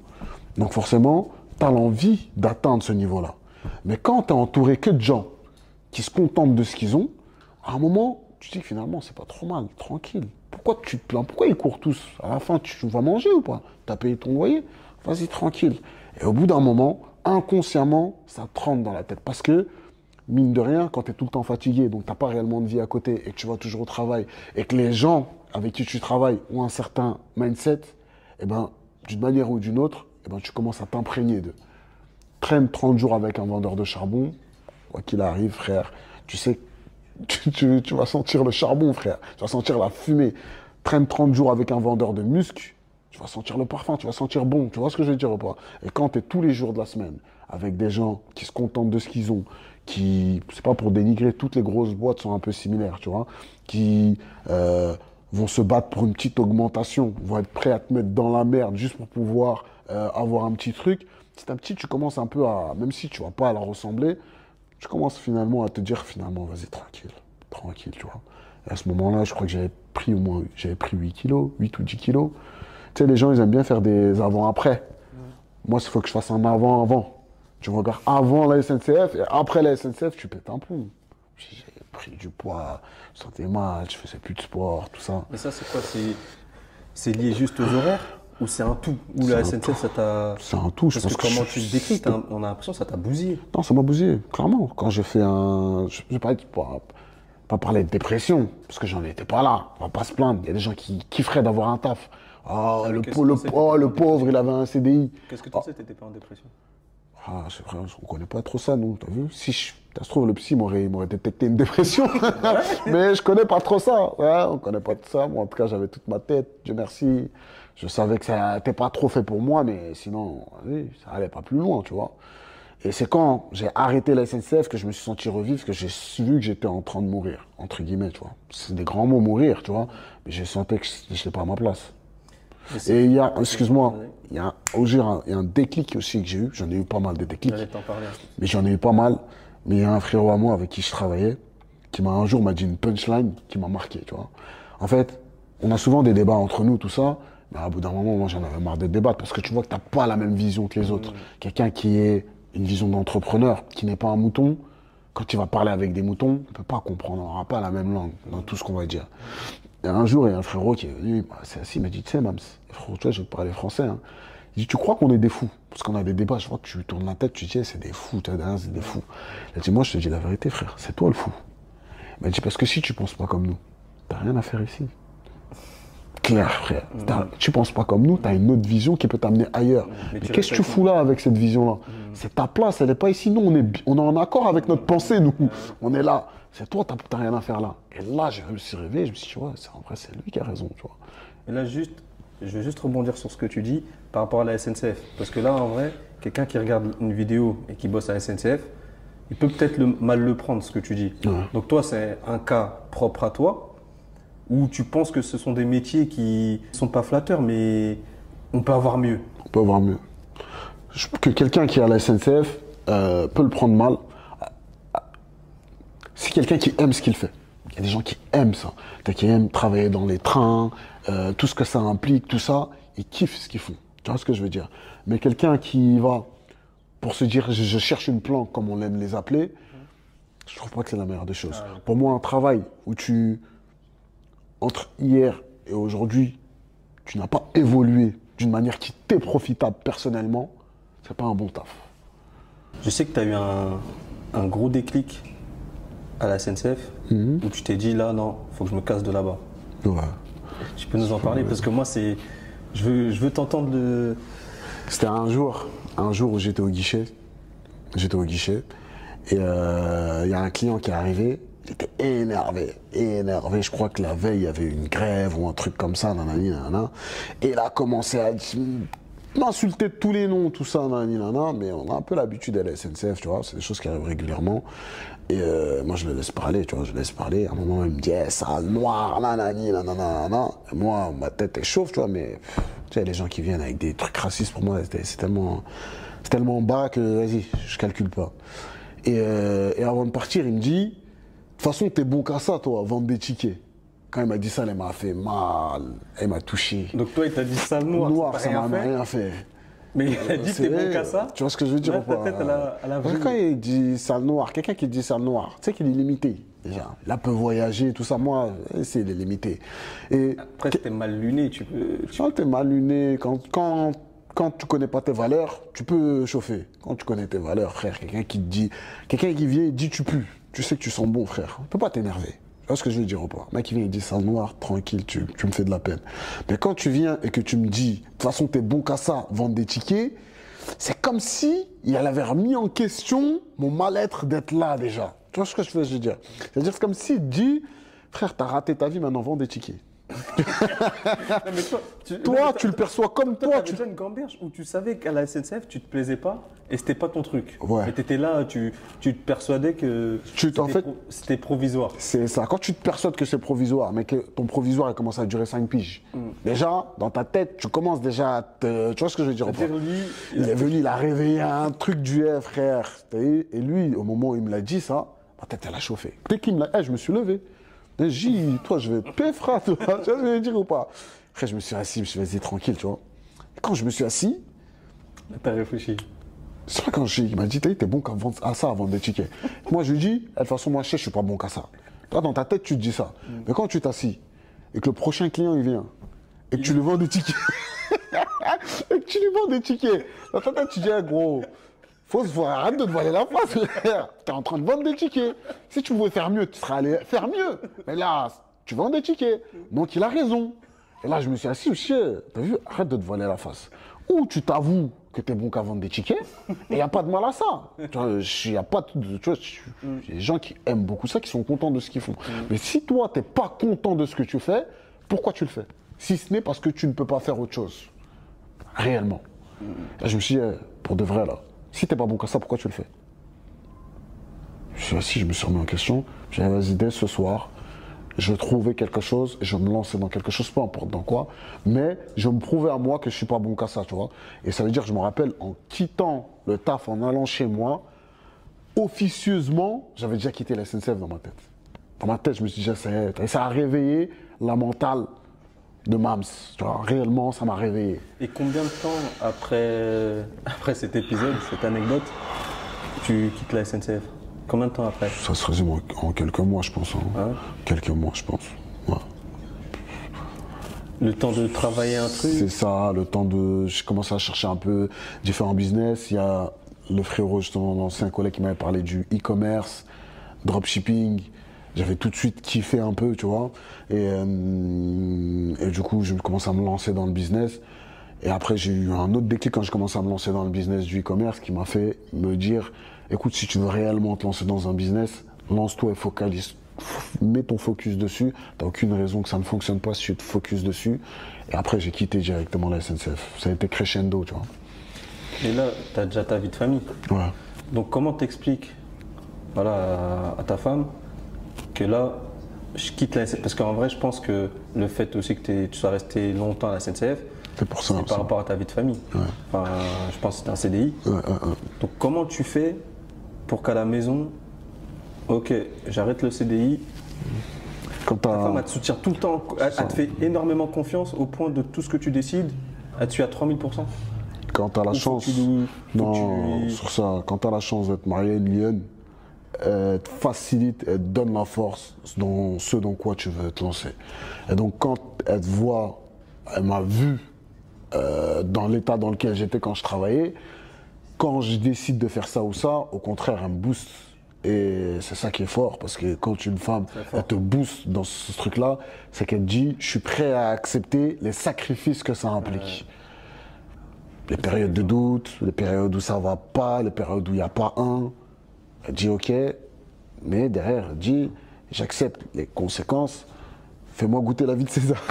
Speaker 1: Donc forcément, tu as l'envie d'atteindre ce niveau-là. Mais quand tu es entouré que de gens qui se contentent de ce qu'ils ont, à un moment, tu te dis que finalement, c'est pas trop mal, tranquille. Pourquoi tu te plains? Pourquoi ils courent tous? À la fin, tu vas manger ou pas? Tu as payé ton loyer? Vas-y, tranquille. Et au bout d'un moment, inconsciemment, ça te rentre dans la tête. Parce que, mine de rien, quand tu es tout le temps fatigué, donc tu n'as pas réellement de vie à côté et que tu vas toujours au travail, et que les gens avec qui tu travailles ont un certain mindset, eh ben, d'une manière ou d'une autre, eh ben, tu commences à t'imprégner d'eux. Traîne 30 jours avec un vendeur de charbon, quoi qu'il arrive, frère, tu sais, tu vas sentir le charbon, frère. Tu vas sentir la fumée. Traîne 30 jours avec un vendeur de muscles, tu vas sentir le parfum, tu vas sentir bon. Tu vois ce que je veux dire ou pas? Et quand tu es tous les jours de la semaine avec des gens qui se contentent de ce qu'ils ont, qui, c'est pas pour dénigrer, toutes les grosses boîtes sont un peu similaires, tu vois, qui vont se battre pour une petite augmentation, vont être prêts à te mettre dans la merde juste pour pouvoir avoir un petit truc. Petit à petit, tu commences un peu à, même si tu vas pas à leur ressembler, tu commences finalement à te dire, finalement, vas-y, tranquille, tu vois. Et à ce moment-là, je crois que j'avais pris 8 kilos, 8 ou 10 kilos. Tu sais, les gens, ils aiment bien faire des avant-après. Moi, il faut que je fasse un avant-avant. Tu regardes avant la SNCF et après la SNCF, tu pètes un plomb. J'ai pris du poids, je sentais mal, je faisais plus de sport, tout ça.
Speaker 2: Mais ça, c'est quoi? C'est lié juste aux horaires? Ou c'est un tout? Ou la SNCF, ça t'a...
Speaker 1: C'est un tout, je pense
Speaker 2: que comment tu le décris, on a l'impression que ça t'a bousillé.
Speaker 1: Non, ça m'a bousillé, clairement. Quand j'ai fait un... Je vais pas parler de dépression, parce que j'en étais pas là. On va pas se plaindre. Il y a des gens qui kifferaient d'avoir un taf. Oh, le pauvre, il avait un CDI.
Speaker 2: Qu'est-ce que tu sais, t'étais pas en dépression?
Speaker 1: Ah, c'est vrai, on connaît pas trop ça, nous, t'as vu? Si ça se trouve, le psy m'aurait détecté une dépression. Mais je connais pas trop ça. Ouais, on connaît pas tout ça. Moi, en tout cas, j'avais toute ma tête, Dieu merci. Je savais que ça n'était pas trop fait pour moi, mais sinon, oui, ça allait pas plus loin, tu vois. Et c'est quand j'ai arrêté la SNCF que je me suis senti revivre, que j'ai vu que j'étais en train de mourir, entre guillemets, tu vois. C'est des grands mots, mourir, tu vois. Mais j'ai senti que je n'étais pas à ma place. Et il y a, excuse-moi, il y a un déclic aussi que j'ai eu. J'en ai eu pas mal de déclics.
Speaker 2: J'allais t'en parler.
Speaker 1: Mais j'en ai eu pas mal. Mais il y a un frérot à moi avec qui je travaillais, qui un jour m'a dit une punchline qui m'a marqué, tu vois. En fait, on a souvent des débats entre nous, tout ça. Mais à bout d'un moment, moi, j'en avais marre de débattre parce que tu vois que tu n'as pas la même vision que les autres. Quelqu'un qui ait une vision d'entrepreneur, qui n'est pas un mouton, quand il va parler avec des moutons, on ne peut pas comprendre, on n'aura pas la même langue dans tout ce qu'on va dire. Et un jour, il y a un frérot qui est venu, c'est assis, il m'a dit, tu sais, Mams, frérot, toi, je vais te parler français. Hein. Il dit, tu crois qu'on est des fous? Parce qu'on a des débats, je vois que tu tournes la tête, tu dis, c'est des fous, c'est des fous. Il a dit, moi, je te dis la vérité, frère, c'est toi le fou. Il m'a dit, parce que si tu ne penses pas comme nous, t'as rien à faire ici. Clair, frère. Tu penses pas comme nous, tu as une autre vision qui peut t'amener ailleurs. Mais qu'est-ce que tu fous là avec cette vision-là? C'est ta place, elle n'est pas ici. Nous, on est en accord avec notre pensée, nous. On est là. C'est toi, tu n'as rien à faire là. Et là, je me suis réveillé, je me suis dit, ouais, en vrai, c'est lui qui a raison, tu vois.
Speaker 2: Et là, je vais juste rebondir sur ce que tu dis par rapport à la SNCF. Parce que là, en vrai, quelqu'un qui regarde une vidéo et qui bosse à la SNCF, il peut peut-être mal le prendre, ce que tu dis. Ouais. Donc toi, c'est un cas propre à toi, ou tu penses que ce sont des métiers qui ne sont pas flatteurs, mais on peut avoir mieux?
Speaker 1: On peut avoir mieux. Que quelqu'un qui est à la SNCF peut le prendre mal. C'est quelqu'un qui aime ce qu'il fait. Il y a des gens qui aiment ça. Qui aiment travailler dans les trains, tout ce que ça implique, tout ça, ils kiffent ce qu'ils font. Tu vois ce que je veux dire? Mais quelqu'un qui va, pour se dire, je cherche une planque, comme on aime les appeler, je trouve pas que c'est la meilleure des choses. Ah, oui. Pour moi, un travail où entre hier et aujourd'hui, tu n'as pas évolué d'une manière qui t'est profitable personnellement, c'est pas un bon taf.
Speaker 2: Je sais que tu as eu un gros déclic à la SNCF, où tu t'es dit là, non, il faut que je me casse de là-bas.
Speaker 1: Ouais.
Speaker 2: Tu peux nous en parler? Parce que moi, je veux t'entendre de...
Speaker 1: C'était un jour où j'étais au guichet. Et il y a un client qui est arrivé. Il était énervé. Je crois que la veille, il y avait une grève ou un truc comme ça, nanani, nanana. Et il a commencé à m'insulter de tous les noms, tout ça, nanani, nanana. Mais on a un peu l'habitude à la SNCF, tu vois. C'est des choses qui arrivent régulièrement. Et moi, je le laisse parler, tu vois. À un moment, il me dit, sale noir, nanani, nanana, nanana. Et moi, ma tête est chauffe, tu vois. Mais tu sais, les gens qui viennent avec des trucs racistes, pour moi, c'est tellement bas que, vas-y, je calcule pas. Et avant de partir, il me dit, de toute façon, t'es bon qu'à ça, toi, vendre des tickets. Quand il m'a dit ça, il m'a fait mal. Il m'a touché.
Speaker 2: Donc toi, il t'a dit ça noir,
Speaker 1: ça m'a rien fait.
Speaker 2: Mais il a dit t'es bon qu'à ça?
Speaker 1: Tu vois ce que je veux dire ou pas? Quand il dit sale noir, quelqu'un qui dit sale noir, tu sais qu'il est limité, déjà. Là, peut voyager, tout ça. Moi, c'est limité. Et
Speaker 2: après, t'es mal luné, tu peux...
Speaker 1: Quand t'es mal luné, quand tu connais pas tes valeurs, tu peux chauffer. Quand tu connais tes valeurs, frère, quelqu'un qui vient et dit tu pues. Tu sais que tu sens bon, frère. On peut pas t'énerver. Tu vois ce que je veux dire ou pas? Un mec qui vient et dit ça noir, tranquille, tu me fais de la peine. Mais quand tu viens et que tu me dis, de toute façon, t'es bon qu'à ça, vendre des tickets, c'est comme si il avait remis en question mon mal-être d'être là déjà. Tu vois ce que je veux dire? C'est-à-dire, c'est comme s'il dit, frère, t'as raté ta vie, maintenant vends des tickets.
Speaker 2: Non, mais toi, tu le perçois comme toi. Tu as déjà une gamberge où tu savais qu'à la SNCF, tu te plaisais pas et c'était pas ton truc.
Speaker 1: Ouais.
Speaker 2: Mais tu étais là, tu te persuadais que c'était provisoire.
Speaker 1: C'est ça. Quand tu te persuades que c'est provisoire, mais que ton provisoire a commencé à durer 5 piges, déjà, dans ta tête, tu commences déjà à te... Tu vois ce que je veux dire? Il est venu, il a réveillé un truc du frère. Et lui, au moment où il me l'a dit ça, ma tête, elle a chauffé. Dès qu'il me l'a dit, je me suis levé. J'ai dit, toi, je vais te payer, frère, tu vois, tu vas me dire ou pas? Après, je me suis assis, je me suis dit, vas-y, tranquille, tu vois. Et quand je me suis assis...
Speaker 2: T'as réfléchi?
Speaker 1: C'est vrai, quand il m'a dit, t'es bon à ça, à vendre des tickets. Moi, je lui dis, de toute façon, moi, je suis pas bon qu'à ça. Toi, dans ta tête, tu te dis ça. Mais quand tu t'assis, et que le prochain client, il vient, et que tu lui vends des tickets, dans ta tête, tu dis, gros... arrête de te voiler la face, frère. T'es en train de vendre des tickets. Si tu voulais faire mieux, tu serais allé faire mieux. Mais là, tu vends des tickets. Donc il a raison. Et là, je me suis assis, t'as vu, arrête de te voiler la face. Ou tu t'avoues que t'es bon qu'à vendre des tickets, et il n'y a pas de mal à ça. Tu vois, il y a des gens qui aiment beaucoup ça, qui sont contents de ce qu'ils font. Mais si toi, t'es pas content de ce que tu fais, pourquoi tu le fais? si ce n'est parce que tu ne peux pas faire autre chose. Réellement. Et je me suis dit, pour de vrai là, si t'es pas bon qu'à ça, pourquoi tu le fais? Je suis assis, je me suis remis en question. J'ai dit, vas-y, dès ce soir, je vais trouver quelque chose et je vais me lancer dans quelque chose, peu importe dans quoi, mais je vais me prouver à moi que je suis pas bon qu'à ça, tu vois. Et ça veut dire, je me rappelle, en quittant le taf, en allant chez moi, officieusement, j'avais déjà quitté la SNCF dans ma tête. Dans ma tête, je me suis dit, et ça a réveillé la mentale de Mams. Tu vois, réellement, ça m'a réveillé.
Speaker 2: Et combien de temps après cet épisode, cette anecdote, tu quittes la SNCF? Combien de temps après?
Speaker 1: Ça se résume en quelques mois, je pense. Hein.
Speaker 2: Ouais.
Speaker 1: Quelques mois, je pense. Ouais.
Speaker 2: Le temps de travailler un truc?
Speaker 1: C'est ça, le temps de... J'ai commencé à chercher un peu différents business. Il y a le frérot, justement, l'ancien collègue qui m'avait parlé du e-commerce, dropshipping. J'avais tout de suite kiffé un peu, tu vois. Et du coup, je commençais à me lancer dans le business. Et après, j'ai eu un autre déclic quand je commençais à me lancer dans le business du e-commerce qui m'a fait me dire, écoute, si tu veux réellement te lancer dans un business, lance-toi et focalise. Mets ton focus dessus. T'as aucune raison que ça ne fonctionne pas si tu te focuses dessus. Et après, j'ai quitté directement la SNCF. Ça a été crescendo, tu vois.
Speaker 2: Et là, tu as déjà ta vie de famille.
Speaker 1: Ouais.
Speaker 2: Donc comment t'expliques voilà, à ta femme que là, je quitte la SNCF? Parce qu'en vrai, je pense que le fait aussi que tu sois resté longtemps à la SNCF,
Speaker 1: c'est pour ça.
Speaker 2: C'est par rapport à ta vie de famille.
Speaker 1: Ouais.
Speaker 2: Enfin, je pense que c'était un CDI.
Speaker 1: Ouais.
Speaker 2: Donc comment tu fais pour qu'à la maison, ok, j'arrête le CDI,
Speaker 1: Quand
Speaker 2: ta femme, elle te soutient tout le temps, elle te fait énormément confiance au point de tout ce que tu décides, elle te suit à 3000%?
Speaker 1: Quand tu as la chance, non, sur ça, quand tu as la chance d'être marié à une lionne, elle te facilite, elle te donne la force dans ce dans quoi tu veux te lancer. Et donc quand elle te voit, elle m'a vu dans l'état dans lequel j'étais quand je travaillais, quand je décide de faire ça ou ça, au contraire, elle me booste. Et c'est ça qui est fort, parce que quand une femme, elle te booste dans ce truc-là, c'est qu'elle te dit, je suis prêt à accepter les sacrifices que ça implique. Les périodes de doute, les périodes où ça va pas, les périodes où il n'y a pas un. Elle dit ok, mais derrière, elle dit, j'accepte les conséquences, fais-moi goûter la vie de César.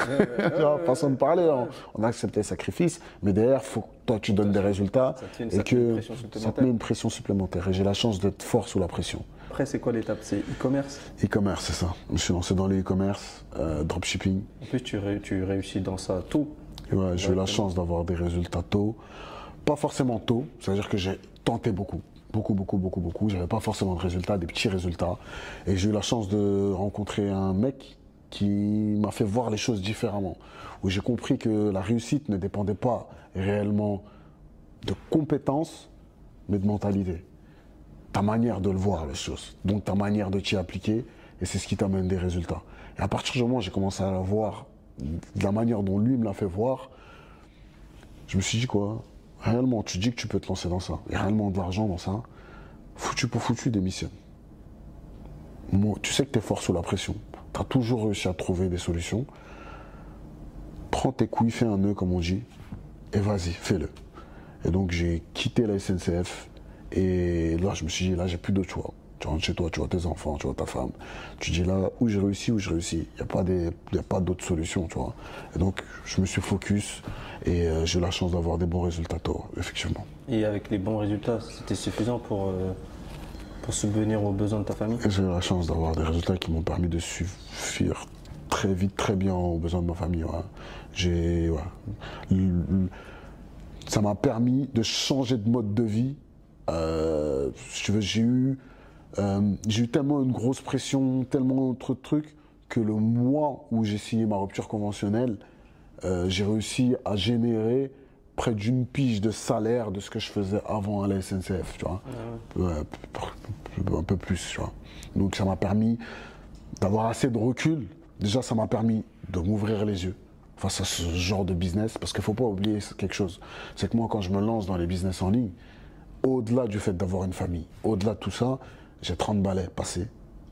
Speaker 1: Façon de parler, on accepte les sacrifices, mais derrière, il faut que toi tu donnes des résultats et que ça te met une pression supplémentaire. Et j'ai la chance d'être fort sous la pression.
Speaker 2: Après, c'est quoi l'étape? C'est e-commerce?
Speaker 1: E-commerce, c'est ça. Je me suis lancé dans le e-commerce, dropshipping.
Speaker 2: En plus, tu réussis dans ça tôt.
Speaker 1: Ouais, j'ai eu la chance d'avoir des résultats tôt. Pas forcément tôt, c'est-à-dire que j'ai tenté beaucoup. Beaucoup. J'avais pas forcément de résultats, des petits résultats. Et j'ai eu la chance de rencontrer un mec qui m'a fait voir les choses différemment. Où j'ai compris que la réussite ne dépendait pas réellement de compétences, mais de mentalité. Ta manière de le voir, les choses. Donc ta manière de t'y appliquer. Et c'est ce qui t'amène des résultats. Et à partir du moment où j'ai commencé à la voir de la manière dont lui me l'a fait voir, je me suis dit quoi? Réellement, tu dis que tu peux te lancer dans ça. Il y a réellement de l'argent dans ça. Foutu pour foutu, démissionne. Moi, tu sais que tu es fort sous la pression. Tu as toujours réussi à trouver des solutions. Prends tes couilles, fais un nœud, comme on dit, et vas-y, fais-le. Et donc, j'ai quitté la SNCF. Et là, je me suis dit, là, j'ai plus d'autre choix. Tu rentres chez toi, tu vois tes enfants, tu vois ta femme. Tu dis là, où j'ai réussi, où je réussis. Il n'y a pas d'autre solution, tu vois. Et donc, je me suis focus et j'ai eu la chance d'avoir des bons résultats tôt, effectivement.
Speaker 2: Et avec les bons résultats, c'était suffisant pour subvenir aux besoins de ta famille?
Speaker 1: J'ai eu la chance d'avoir des résultats qui m'ont permis de suffire très vite, très bien aux besoins de ma famille. Ouais. Ça m'a permis de changer de mode de vie. Si tu veux, j'ai eu tellement une grosse pression, tellement trop de trucs, que le mois où j'ai signé ma rupture conventionnelle, j'ai réussi à générer près d'une pige de salaire de ce que je faisais avant à la SNCF, tu vois. Un peu plus, tu vois. Donc ça m'a permis d'avoir assez de recul. Déjà, ça m'a permis de m'ouvrir les yeux face à ce genre de business, parce qu'il ne faut pas oublier quelque chose. C'est que moi, quand je me lance dans les business en ligne, au-delà du fait d'avoir une famille, au-delà de tout ça, j'ai 30 balais passés,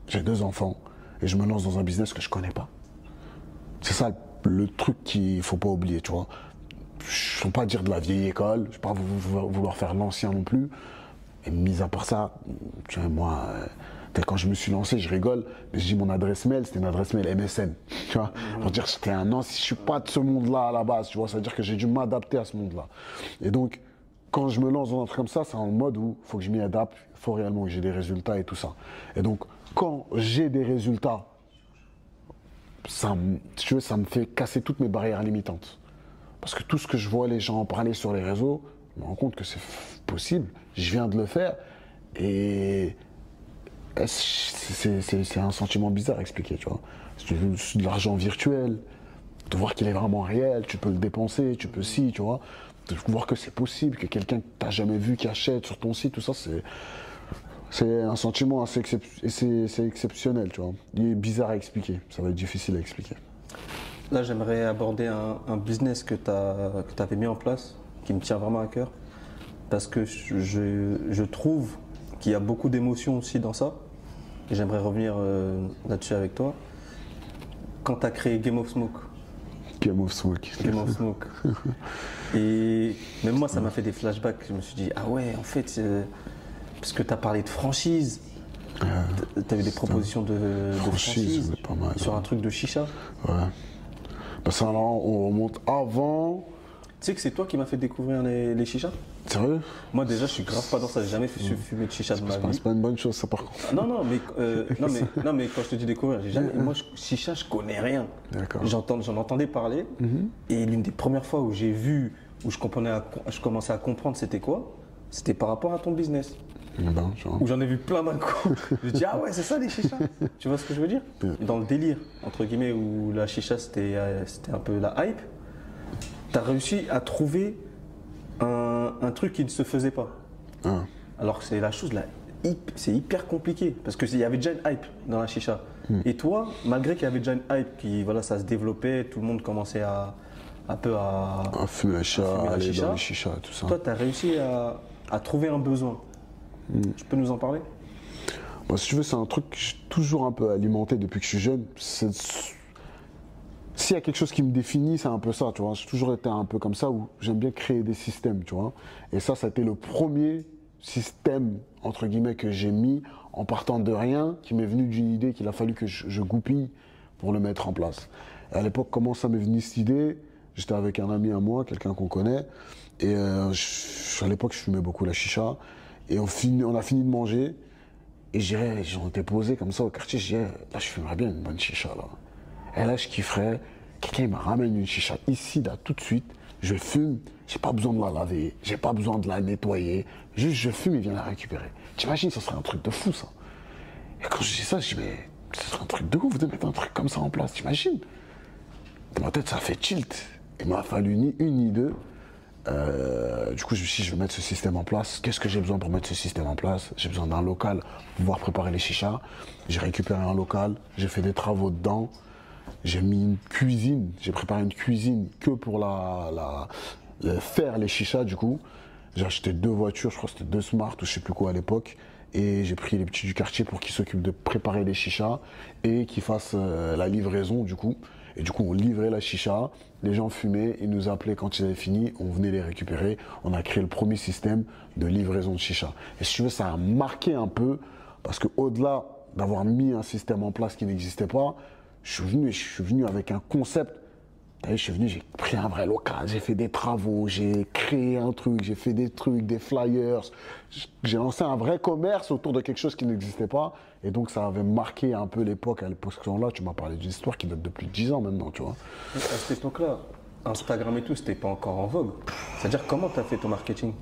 Speaker 1: j'ai 2 enfants, et je me lance dans un business que je connais pas. C'est ça le truc qu'il faut pas oublier, tu vois. Je ne veux pas dire de la vieille école, je ne vais pas vouloir faire l'ancien non plus. Et mis à part ça, tu vois, moi, Quand je me suis lancé, je rigole, mais je dis mon adresse mail, c'était une adresse mail MSN. Tu vois, pour dire que j'étais un an, si je suis pas de ce monde-là à la base, tu vois, ça veut dire que j'ai dû m'adapter à ce monde-là. Et donc, quand je me lance dans un truc comme ça, c'est en mode où il faut que je m'y adapte, il faut réellement que j'ai des résultats et tout ça. Et donc, quand j'ai des résultats, si tu veux, ça me fait casser toutes mes barrières limitantes. Parce que tout ce que je vois les gens en parler sur les réseaux, je me rends compte que c'est possible, je viens de le faire, et c'est un sentiment bizarre à expliquer, tu vois. C'est de l'argent virtuel, de voir qu'il est vraiment réel, tu peux le dépenser, tu peux tu vois. De voir que c'est possible, que quelqu'un que tu n'as jamais vu qui achète sur ton site, tout ça, c'est un sentiment assez c'est exceptionnel, tu vois. Il est bizarre à expliquer, ça va être difficile à expliquer.
Speaker 2: Là, j'aimerais aborder un business que tu avais mis en place, qui me tient vraiment à cœur, parce que je trouve qu'il y a beaucoup d'émotions aussi dans ça, et j'aimerais revenir là-dessus avec toi. Quand tu as créé Game of Smoke.
Speaker 1: Game of Smoke.
Speaker 2: Game of Smoke. Et même moi, ça m'a fait des flashbacks. Je me suis dit, ah ouais, en fait, parce que tu as parlé de franchise, tu as eu des propositions de franchise
Speaker 1: pas mal,
Speaker 2: sur un truc de chicha.
Speaker 1: Ouais. Parce que là, on remonte avant.
Speaker 2: Tu sais que c'est toi qui m'as fait découvrir les chichas?
Speaker 1: Sérieux?
Speaker 2: Moi déjà, je suis grave pas dans ça. J'ai jamais fumé de chicha de ma vie.
Speaker 1: C'est pas une bonne chose, ça, par contre.
Speaker 2: Non, mais quand je te dis découvrir, j'ai jamais. Moi, chicha, je connais rien.
Speaker 1: D'accord.
Speaker 2: J'en entendais parler. Et l'une des premières fois où j'ai vu, où je commençais à comprendre c'était quoi, c'était par rapport à ton business.
Speaker 1: Ben,
Speaker 2: Où j'en ai vu plein d'un coup. Je dis, ah ouais, c'est ça les chichas. Tu vois ce que je veux dire? Dans le délire, entre guillemets, où la chicha c'était un peu la hype, tu as réussi à trouver un truc qui ne se faisait pas. Alors que c'est la chose là, c'est hyper compliqué parce qu'il y avait déjà une hype dans la chicha. Et toi, malgré qu'il y avait déjà une hype, voilà, ça se développait, tout le monde commençait à
Speaker 1: fumer la chicha, aller dans les chichas, tout ça.
Speaker 2: Toi, tu as réussi à trouver un besoin. Tu peux nous en parler?
Speaker 1: Bah, si tu veux, c'est un truc que j'ai toujours un peu alimenté depuis que je suis jeune. S'il y a quelque chose qui me définit, c'est un peu ça, tu vois. J'ai toujours été un peu comme ça, où j'aime bien créer des systèmes, tu vois. Et ça a été le premier système, entre guillemets, que j'ai mis en partant de rien, qui m'est venu d'une idée qu'il a fallu que je goupille pour le mettre en place. Et à l'époque, comment ça m'est venu cette idée? J'étais avec un ami à moi, quelqu'un qu'on connaît, et à l'époque, je fumais beaucoup la chicha. Et on a fini de manger, et j'en étais posé comme ça au quartier, je dirais, là je fumerais bien une bonne chicha là. Et là je kifferais, quelqu'un me ramène une chicha ici, là, tout de suite, je fume, j'ai pas besoin de la laver, j'ai pas besoin de la nettoyer, juste je fume et viens la récupérer. T'imagines, ça serait un truc de fou ça. Et quand je dis ça, je dis, mais ce serait un truc de ouf de mettre un truc comme ça en place, t'imagines? Dans ma tête ça fait tilt, il m'a fallu ni une ni deux. Du coup, je me suis dit, je vais mettre ce système en place. Qu'est-ce que j'ai besoin pour mettre ce système en place? J'ai besoin d'un local pour pouvoir préparer les chichas. J'ai récupéré un local, j'ai fait des travaux dedans. J'ai mis une cuisine, j'ai préparé une cuisine que pour faire les chichas, du coup. J'ai acheté 2 voitures, je crois que c'était 2 Smart ou je sais plus quoi à l'époque. Et j'ai pris les petits du quartier pour qu'ils s'occupent de préparer les chichas et qu'ils fassent la livraison, du coup. Et du coup, on livrait la chicha, les gens fumaient, ils nous appelaient quand ils avaient fini, on venait les récupérer. On a créé le premier système de livraison de chicha. Et si tu veux, ça a marqué un peu, parce qu'au-delà d'avoir mis un système en place qui n'existait pas, je suis venu avec un concept. Je suis venu, j'ai pris un vrai local, j'ai fait des travaux, j'ai créé un truc, j'ai fait des trucs, des flyers. J'ai lancé un vrai commerce autour de quelque chose qui n'existait pas. Et donc, ça avait marqué un peu l'époque. À l'époque là, tu m'as parlé d'une histoire qui date de plus de 10 ans maintenant, tu vois.
Speaker 2: À cette époque-là, Instagram et tout, c'était pas encore en vogue. C'est-à-dire, comment tu as fait ton marketing?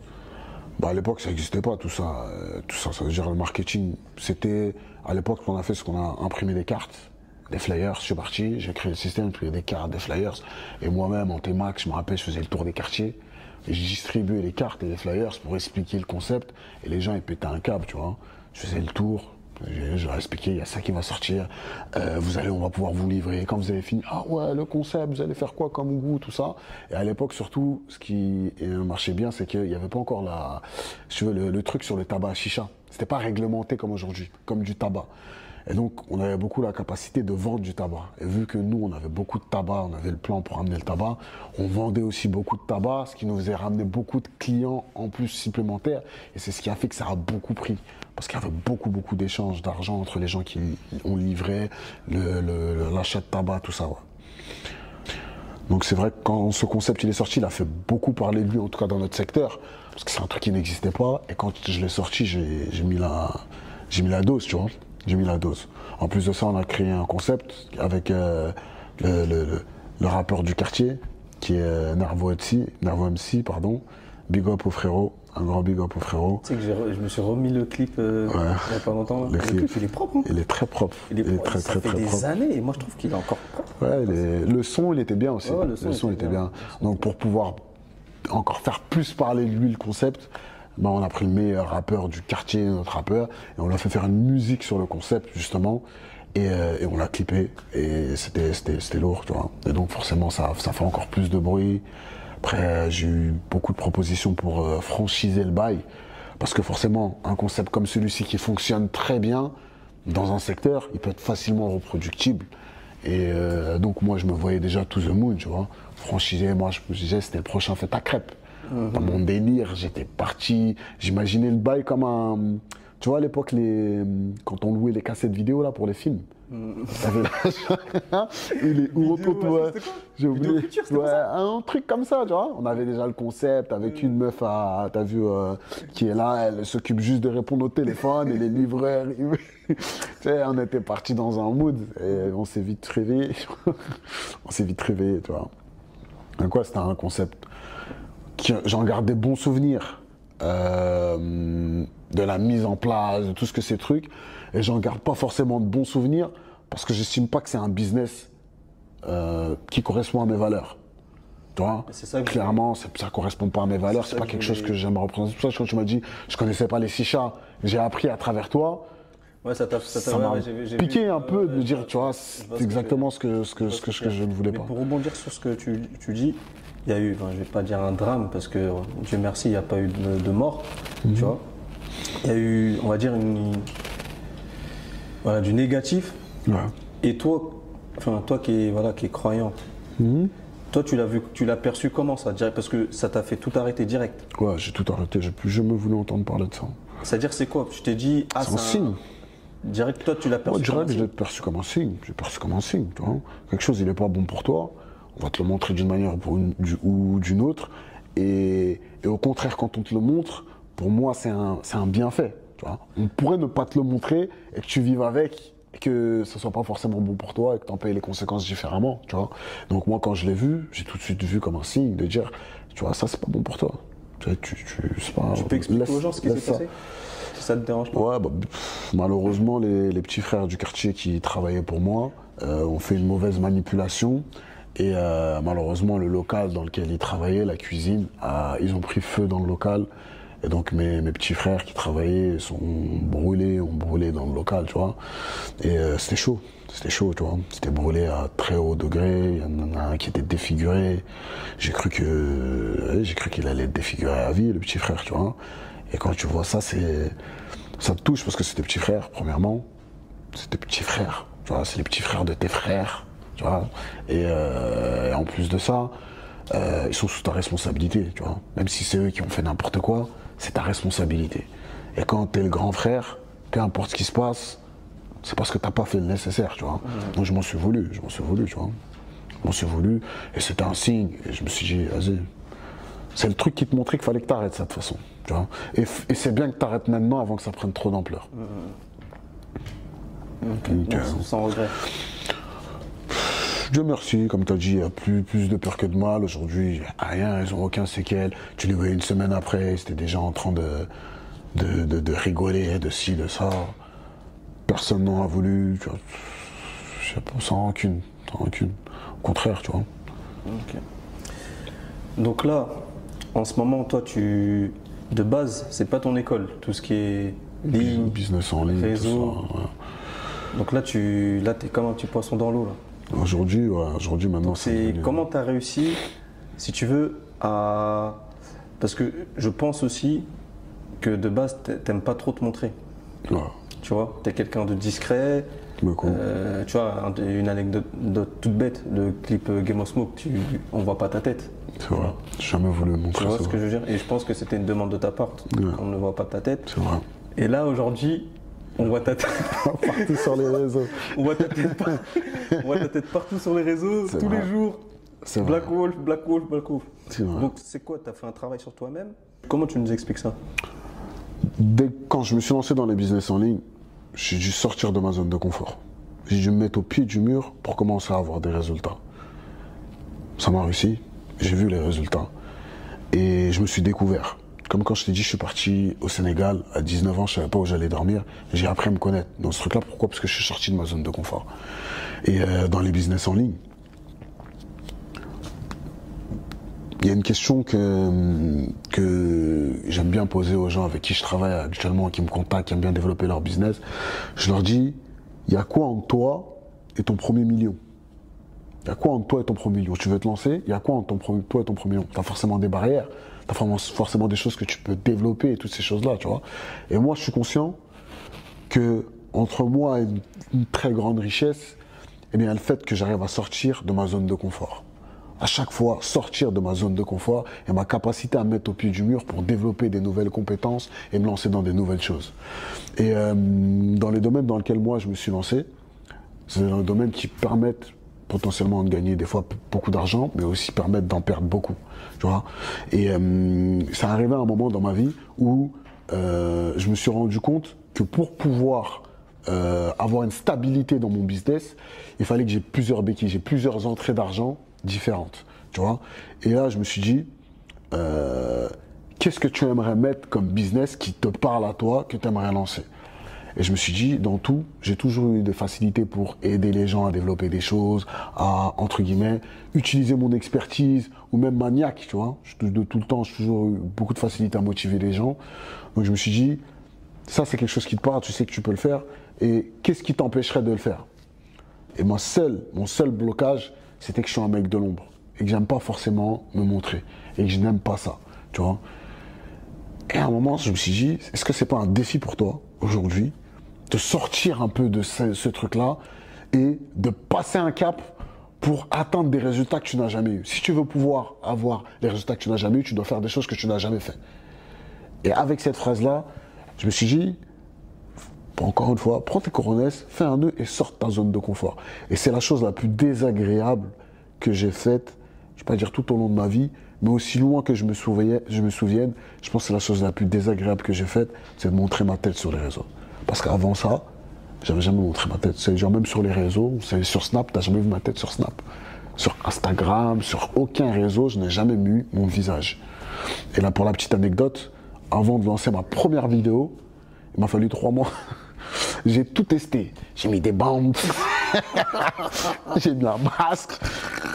Speaker 1: Bah, à l'époque, ça n'existait pas, tout ça. Ça veut dire le marketing. C'était, à l'époque, ce qu'on a fait, c'est qu'on a imprimé des cartes. Des flyers, je suis parti, j'ai créé le système, j'ai créé des cartes, des flyers. Et moi-même, en T-Max, je me rappelle, je faisais le tour des quartiers. Et je distribuais les cartes et les flyers pour expliquer le concept. Et les gens, ils pétaient un câble, tu vois. Je faisais le tour, je leur expliquais, il y a ça qui va sortir. On va pouvoir vous livrer. Quand vous avez fini, ah ouais, le concept, vous allez faire quoi comme goût, tout ça. Et à l'époque, surtout, ce qui marchait bien, c'est qu'il n'y avait pas encore le truc sur le tabac chicha. C'était pas réglementé comme aujourd'hui, comme du tabac. Et donc, on avait beaucoup la capacité de vendre du tabac. Et vu que nous, on avait beaucoup de tabac, on avait le plan pour ramener le tabac, on vendait aussi beaucoup de tabac, ce qui nous faisait ramener beaucoup de clients en plus supplémentaires. Et c'est ce qui a fait que ça a beaucoup pris. Parce qu'il y avait beaucoup d'échanges d'argent entre les gens qui ont livré, l'achat de tabac, tout ça. Ouais. Donc c'est vrai que quand ce concept il est sorti, il a fait beaucoup parler de lui, en tout cas dans notre secteur, parce que c'est un truc qui n'existait pas. Et quand je l'ai sorti, j'ai mis la dose, tu vois. J'ai mis la dose. En plus de ça, on a créé un concept avec le rappeur du quartier, qui est Nervo MC, pardon. Big up au frérot, un grand big up au frérot.
Speaker 2: Tu sais que je me suis remis le clip il n'y a pas longtemps. Le clip, il est propre. Hein.
Speaker 1: Il est très propre.
Speaker 2: Il est très
Speaker 1: très
Speaker 2: propre.
Speaker 1: propre.
Speaker 2: Des années, et moi je trouve qu'il est encore propre.
Speaker 1: Ouais, le son, il était bien aussi.
Speaker 2: Ouais,
Speaker 1: le son était bien. Donc pour pouvoir encore faire plus parler de lui le concept, ben, on a pris le meilleur rappeur du quartier, notre rappeur, et on lui a fait faire une musique sur le concept justement, et on l'a clippé, et c'était lourd, tu vois. Et donc forcément ça fait encore plus de bruit. Après j'ai eu beaucoup de propositions pour franchiser le bail, parce que forcément un concept comme celui-ci qui fonctionne très bien dans un secteur, il peut être facilement reproductible. Et donc moi je me voyais déjà to the moon, tu vois. Franchiser, moi je me disais c'était le prochain Fête à Crêpes. Dans mon délire, j'étais parti, j'imaginais le bail comme un... Tu vois à l'époque, quand on louait les cassettes vidéo là pour les films. T'avais les j'ai oublié. Ouais, un truc comme ça, tu vois. On avait déjà le concept avec une meuf t'as vu, qui est là, elle s'occupe juste de répondre au téléphone et les livreurs. Tu sais, on était parti dans un mood et on s'est vite réveillé. Tu vois. Donc quoi, c'était un concept j'en garde des bons souvenirs de la mise en place, de tout ce que ces trucs, et j'en garde pas forcément de bons souvenirs parce que j'estime pas que c'est un business qui correspond à mes valeurs. Tu vois, clairement, ça correspond pas à mes valeurs, c'est pas quelque chose que j'aime représenter. C'est pour ça que quand tu m'as dit, je connaissais pas les chichas, j'ai appris à travers toi.
Speaker 2: Ouais, ça
Speaker 1: m'a piqué un peu de me dire, tu vois, c'est exactement ce que je ne voulais pas.
Speaker 2: Pour rebondir sur ce que tu dis, il y a eu, je vais pas dire un drame, parce que Dieu merci, il n'y a pas eu de mort, tu vois. Il y a eu, on va dire, du négatif.
Speaker 1: Ouais.
Speaker 2: Et toi qui est croyant, toi tu l'as perçu comment ça, parce que ça t'a fait tout arrêter direct.
Speaker 1: Ouais, j'ai tout arrêté, j'ai plus jamais voulu entendre parler de ça.
Speaker 2: C'est-à-dire c'est quoi? Tu t'es dit,
Speaker 1: c'est un signe.
Speaker 2: Direct, toi tu l'as perçu
Speaker 1: comme un signe. Je l'ai perçu comme un signe, tu vois. Quelque chose, il n'est pas bon pour toi, on va te le montrer d'une manière ou d'une autre, et au contraire, quand on te le montre, pour moi, c'est un bienfait, tu vois. On pourrait ne pas te le montrer et que tu vives avec, et que ce soit pas forcément bon pour toi et que tu en payes les conséquences différemment, tu vois. Donc moi, quand je l'ai vu, j'ai tout de suite vu comme un signe de dire, tu vois, ça c'est pas bon pour toi. Tu
Speaker 2: peux expliquer aux gens ce qui s'est passé? Si ça te dérange pas?
Speaker 1: Ouais, malheureusement, les petits frères du quartier qui travaillaient pour moi ont fait une mauvaise manipulation. Et malheureusement, le local dans lequel ils travaillaient, la cuisine, ils ont pris feu dans le local. Et donc mes petits frères qui travaillaient ont brûlé dans le local, tu vois. Et c'était chaud, tu vois. C'était brûlé à très haut degré. Il y en a un qui était défiguré. J'ai cru qu'il allait être défiguré à vie, le petit frère, tu vois. Et quand tu vois ça, ça te touche parce que c'est tes petits frères, premièrement. C'est tes petits frères, tu vois. C'est les petits frères de tes frères, tu vois. Et en plus de ça, ils sont sous ta responsabilité, tu vois. Même si c'est eux qui ont fait n'importe quoi, c'est ta responsabilité. Et quand t'es le grand frère, peu importe ce qui se passe, c'est parce que t'as pas fait le nécessaire, tu vois. Moi, je m'en suis voulu, tu vois. Je m'en suis voulu, et c'était un signe. Et je me suis dit, vas-y. C'est le truc qui te montrait qu'il fallait que t'arrêtes ça de toute façon, tu vois. Et c'est bien que t'arrêtes maintenant avant que ça prenne trop d'ampleur.
Speaker 2: Sans regret.
Speaker 1: Dieu merci, comme tu as dit, il y a plus de peur que de mal. Aujourd'hui, rien, ils n'ont aucun séquelles. Tu les voyais une semaine après, ils étaient déjà en train de rigoler, de ci, de ça. Personne n'en a voulu, tu vois. Je sais pas, sans rancune. Au contraire, tu vois.
Speaker 2: Ok. Donc là, en ce moment, toi, de base, c'est pas ton école, tout ce qui est ligne,
Speaker 1: business en ligne,
Speaker 2: réseau.
Speaker 1: tout ça, ouais.
Speaker 2: Donc là, t'es comme un petit poisson dans l'eau, là.
Speaker 1: Aujourd'hui, maintenant,
Speaker 2: c'est comment tu as réussi, si tu veux, parce que je pense aussi que de base, t'aimes pas trop te montrer.
Speaker 1: Ouais.
Speaker 2: tu vois. Tu es quelqu'un de discret.
Speaker 1: Beaucoup.
Speaker 2: Tu vois, une anecdote toute bête, le clip Game of Smoke, on voit pas ta tête.
Speaker 1: C'est vrai. J'ai jamais voulu
Speaker 2: Tu
Speaker 1: montrer
Speaker 2: vois
Speaker 1: ça.
Speaker 2: ce que je veux dire? Et je pense que c'était une demande de ta part.
Speaker 1: Ouais.
Speaker 2: On ne voit pas ta tête.
Speaker 1: C'est vrai.
Speaker 2: Et là, aujourd'hui, on voit ta tête.
Speaker 1: Partout sur les réseaux.
Speaker 2: On voit ta tête, on voit ta tête partout sur les réseaux,
Speaker 1: C'est
Speaker 2: tous
Speaker 1: vrai.
Speaker 2: les jours.
Speaker 1: C'est vrai.
Speaker 2: Black Wolf, Black Wolf, Black Wolf.
Speaker 1: C'est vrai.
Speaker 2: Donc c'est quoi? Tu as fait un travail sur toi-même? Comment tu nous expliques ça?
Speaker 1: Quand je me suis lancé dans les business en ligne, j'ai dû sortir de ma zone de confort. J'ai dû me mettre au pied du mur pour commencer à avoir des résultats. Ça m'a réussi, j'ai vu les résultats et je me suis découvert. Comme quand je t'ai dit, je suis parti au Sénégal à 19 ans, je ne savais pas où j'allais dormir. J'ai appris à me connaître dans ce truc-là. Pourquoi? Parce que je suis sorti de ma zone de confort. Et dans les business en ligne, il y a une question que j'aime bien poser aux gens avec qui je travaille actuellement, qui me contactent, qui aiment bien développer leur business. Je leur dis, il y a quoi entre toi et ton premier million? Il y a quoi entre toi et ton premier million? Tu veux te lancer, il y a quoi entre toi et ton premier million? Tu as forcément des barrières, tu as forcément des choses que tu peux développer et toutes ces choses-là, tu vois. Et moi, je suis conscient que entre moi et une très grande richesse, eh bien, le fait que j'arrive à sortir de ma zone de confort. À chaque fois, sortir de ma zone de confort et ma capacité à me mettre au pied du mur pour développer des nouvelles compétences et me lancer dans des nouvelles choses. Et dans les domaines dans lesquels moi je me suis lancé, c'est dans les domaines qui permettent potentiellement de gagner des fois beaucoup d'argent, mais aussi permettent d'en perdre beaucoup. Tu vois. Et ça arrivait à un moment dans ma vie où je me suis rendu compte que pour pouvoir avoir une stabilité dans mon business, il fallait que j'ai plusieurs béquilles, j'ai plusieurs entrées d'argent différentes, tu vois. Et là, je me suis dit, qu'est-ce que tu aimerais mettre comme business qui te parle à toi, que tu aimerais lancer? Et je me suis dit, dans tout, j'ai toujours eu des facilités pour aider les gens à développer des choses, à, entre guillemets, utiliser mon expertise, ou même maniaque, tu vois. De tout le temps, j'ai toujours eu beaucoup de facilité à motiver les gens. Donc je me suis dit, ça c'est quelque chose qui te parle, tu sais que tu peux le faire, et qu'est-ce qui t'empêcherait de le faire? Et mon seul blocage, c'était que je suis un mec de l'ombre et que j'aime pas forcément me montrer et que je n'aime pas ça, tu vois. Et à un moment, je me suis dit, est-ce que c'est pas un défi pour toi aujourd'hui de sortir un peu de ce truc-là et de passer un cap pour atteindre des résultats que tu n'as jamais eu? Si tu veux pouvoir avoir les résultats que tu n'as jamais eu, tu dois faire des choses que tu n'as jamais fait. Et avec cette phrase-là, je me suis dit, encore une fois, prends tes coronets, fais un nœud et sors de ta zone de confort. Et c'est la chose la plus désagréable que j'ai faite, je ne vais pas dire tout au long de ma vie, mais aussi loin que je me souvienne, je pense que c'est la chose la plus désagréable que j'ai faite, c'est de montrer ma tête sur les réseaux. Parce qu'avant ça, j'avais jamais montré ma tête. C'est genre même sur les réseaux, c'est sur Snap, tu n'as jamais vu ma tête sur Snap. Sur Instagram, sur aucun réseau, je n'ai jamais vu mon visage. Et là, pour la petite anecdote, avant de lancer ma première vidéo, il m'a fallu 3 mois. J'ai tout testé. J'ai mis des bandes. J'ai mis un masque.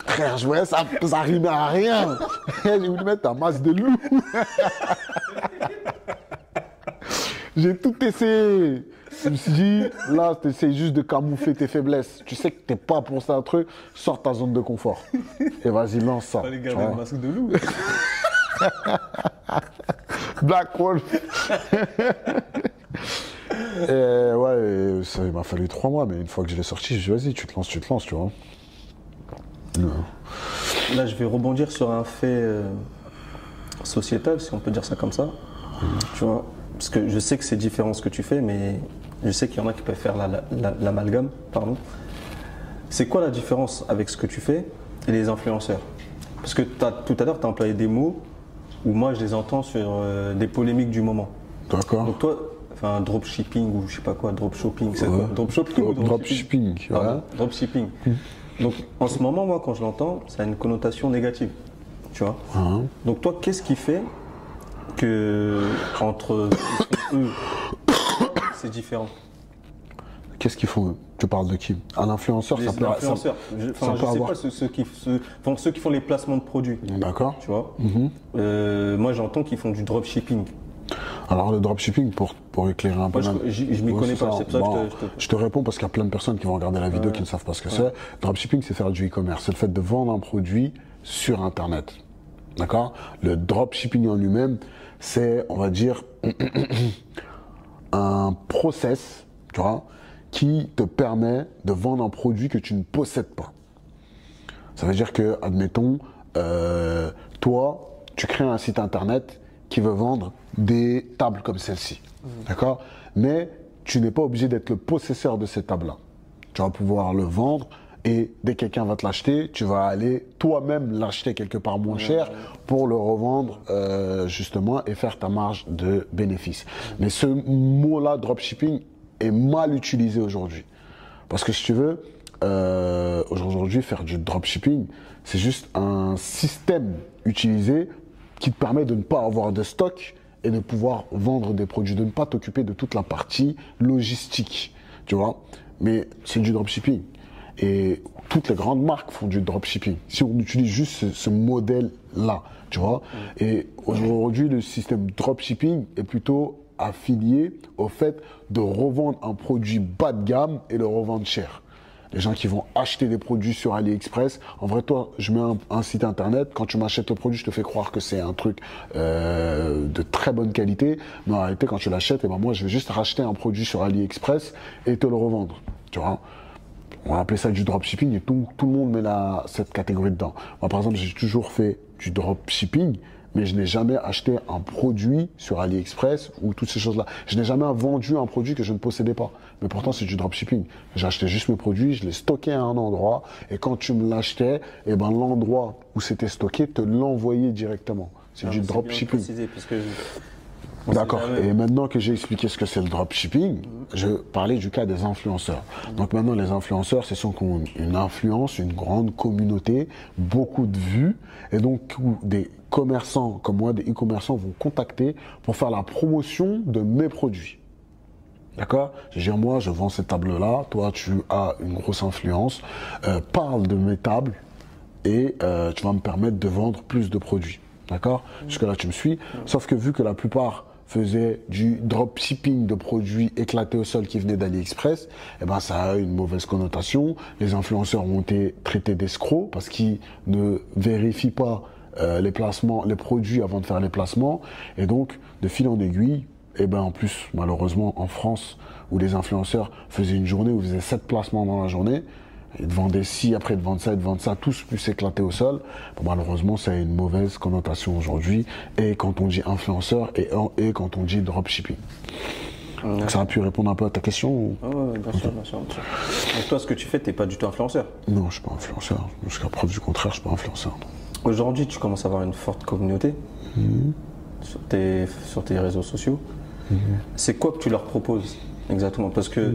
Speaker 1: Frère, je voyais ça rimait à rien. J'ai voulu mettre un masque de loup. J'ai tout essayé. Je me suis dit, là, tu essaies juste de camoufler tes faiblesses. Tu sais que t'es pas pour ça un truc, sors ta zone de confort. Et vas-y, lance ça.
Speaker 2: Fallait garder le masque de loup.
Speaker 1: Black Wolf. Et ouais, ça m'a fallu 3 mois, mais une fois que je l'ai sorti, je dis vas-y, tu te lances, tu vois.
Speaker 2: Là, je vais rebondir sur un fait sociétal, si on peut dire ça comme ça. Tu vois, parce que je sais que c'est différent ce que tu fais, mais je sais qu'il y en a qui peuvent faire l'amalgame, pardon. C'est quoi la différence avec ce que tu fais et les influenceurs? Parce que tout à l'heure, tu as employé des mots où moi, je les entends sur des polémiques du moment.
Speaker 1: D'accord.
Speaker 2: Donc toi, enfin, dropshipping ou je sais pas quoi, dropshipping, c'est quoi? Dropshipping ou
Speaker 1: Dropshipping,
Speaker 2: Pardon, dropshipping. Donc en ce moment, moi, quand je l'entends, ça a une connotation négative. Tu vois. Donc toi, qu'est-ce qui fait que entre eux, c'est différent?
Speaker 1: Qu'est-ce qu'ils font eux? Tu parles de qui? Un influenceur, ça peut
Speaker 2: influenceurs. Je sais
Speaker 1: avoir...
Speaker 2: pas ceux qui font les placements de produits.
Speaker 1: D'accord.
Speaker 2: Tu vois. Moi, j'entends qu'ils font du dropshipping.
Speaker 1: Alors le dropshipping, pour éclairer un peu...
Speaker 2: Moi, je m'y connais pas, c'est pour ça que
Speaker 1: je te réponds parce qu'il y a plein de personnes qui vont regarder la vidéo qui ne savent pas ce que c'est. Dropshipping, c'est faire du e-commerce. C'est le fait de vendre un produit sur Internet. D'accord? Le dropshipping en lui-même, c'est, on va dire, un process tu vois, qui te permet de vendre un produit que tu ne possèdes pas. Ça veut dire que, admettons, toi, tu crées un site internet qui veut vendre des tables comme celle-ci, d'accord? Mais tu n'es pas obligé d'être le possesseur de cette table-là. Tu vas pouvoir le vendre et dès que quelqu'un va te l'acheter, tu vas aller toi-même l'acheter quelque part moins cher pour le revendre justement et faire ta marge de bénéfice. Mais ce mot-là, dropshipping, est mal utilisé aujourd'hui. Parce que si tu veux, aujourd'hui, faire du dropshipping, c'est juste un système utilisé qui te permet de ne pas avoir de stock et de pouvoir vendre des produits, de ne pas t'occuper de toute la partie logistique, tu vois. Mais c'est du dropshipping. Et toutes les grandes marques font du dropshipping. Si on utilise juste ce modèle-là, tu vois. Et aujourd'hui, le système dropshipping est plutôt affilié au fait de revendre un produit bas de gamme et le revendre cher. Les gens qui vont acheter des produits sur AliExpress. En vrai, toi, je mets un site internet. Quand tu m'achètes le produit, je te fais croire que c'est un truc de très bonne qualité. Mais en réalité, quand tu l'achètes, eh ben moi, je vais juste racheter un produit sur AliExpress et te le revendre. Tu vois. On va appeler ça du dropshipping et tout le monde met cette catégorie dedans. Moi, par exemple, j'ai toujours fait du dropshipping, mais je n'ai jamais acheté un produit sur AliExpress ou toutes ces choses-là. Je n'ai jamais vendu un produit que je ne possédais pas. Mais pourtant, c'est du dropshipping. J'achetais juste mes produits, je les stockais à un endroit, et quand tu me l'achetais, eh ben, l'endroit où c'était stocké te l'envoyait directement. C'est du dropshipping. D'accord. Et maintenant que j'ai expliqué ce que c'est le dropshipping, je parlais du cas des influenceurs. Donc maintenant, les influenceurs, c'est ceux qui ont une influence, une grande communauté, beaucoup de vues, et donc des commerçants comme moi, des e-commerçants vont contacter pour faire la promotion de mes produits. D'accord? Je dis, moi, je vends cette table-là, toi, tu as une grosse influence, parle de mes tables et tu vas me permettre de vendre plus de produits. D'accord? Jusque-là, tu me suis. Sauf que vu que la plupart faisaient du dropshipping de produits éclatés au sol qui venaient d'AliExpress, eh ben, ça a une mauvaise connotation. Les influenceurs ont été traités d'escrocs parce qu'ils ne vérifient pas les placements, les produits avant de faire les placements. Et donc, de fil en aiguille, et ben en plus, malheureusement, en France, où les influenceurs faisaient une journée, où ils faisaient 7 placements dans la journée, ils te vendaient ci, après ils te vendent ça, tous plus éclatés au sol. Bon, malheureusement, ça a une mauvaise connotation aujourd'hui, et quand on dit influenceur, et quand on dit dropshipping. Donc, ça a pu répondre un peu à ta question ou...
Speaker 2: Oui, bien sûr, bien sûr. Donc toi, ce que tu fais, tu n'es pas du tout influenceur?
Speaker 1: Non, je ne suis pas influenceur. Jusqu'à preuve du contraire, je ne suis pas influenceur.
Speaker 2: Aujourd'hui, tu commences à avoir une forte communauté sur tes réseaux sociaux. C'est quoi que tu leur proposes exactement? Parce que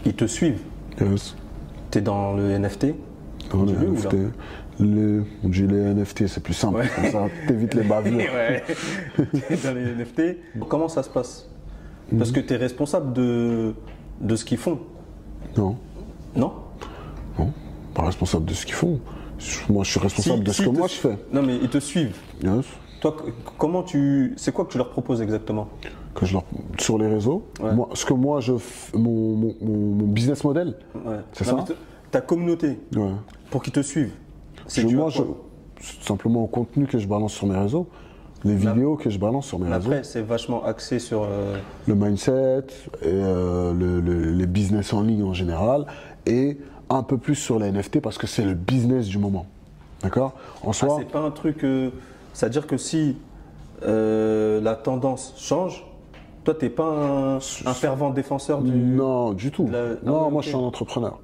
Speaker 2: ils te suivent.
Speaker 1: Yes.
Speaker 2: Tu es dans le NFT?
Speaker 1: Dans les NFT. On dit les NFT, c'est plus simple.
Speaker 2: Ouais.
Speaker 1: Comme ça, t'évites les bavures.
Speaker 2: Ouais. Dans les NFT. Comment ça se passe? Parce que tu es responsable de ce qu'ils font.
Speaker 1: Non.
Speaker 2: Non?
Speaker 1: Non. Pas responsable de ce qu'ils font. Moi, je suis responsable de ce que moi je fais.
Speaker 2: Non, mais ils te suivent.
Speaker 1: Yes.
Speaker 2: Toi, c'est quoi que tu leur proposes exactement?
Speaker 1: Sur les réseaux,
Speaker 2: Ouais.
Speaker 1: moi, ce que moi je mon business model,
Speaker 2: Ouais.
Speaker 1: c'est
Speaker 2: Non,
Speaker 1: ça.
Speaker 2: mais ta communauté,
Speaker 1: Ouais.
Speaker 2: pour qu'ils te suivent. C'est dû à
Speaker 1: Moi,
Speaker 2: quoi?
Speaker 1: c'est simplement au contenu que je balance sur mes réseaux, les vidéos que je balance sur mes
Speaker 2: Mais
Speaker 1: réseaux,
Speaker 2: après, c'est vachement axé sur.
Speaker 1: le mindset et les business en ligne en général, et un peu plus sur les NFT parce que c'est le business du moment. D'accord? En soi,
Speaker 2: c'est pas un truc. C'est-à-dire que si la tendance change, toi, t'es pas un fervent défenseur du.
Speaker 1: non, du tout. Non,
Speaker 2: ouais,
Speaker 1: moi
Speaker 2: ok.
Speaker 1: je suis un entrepreneur.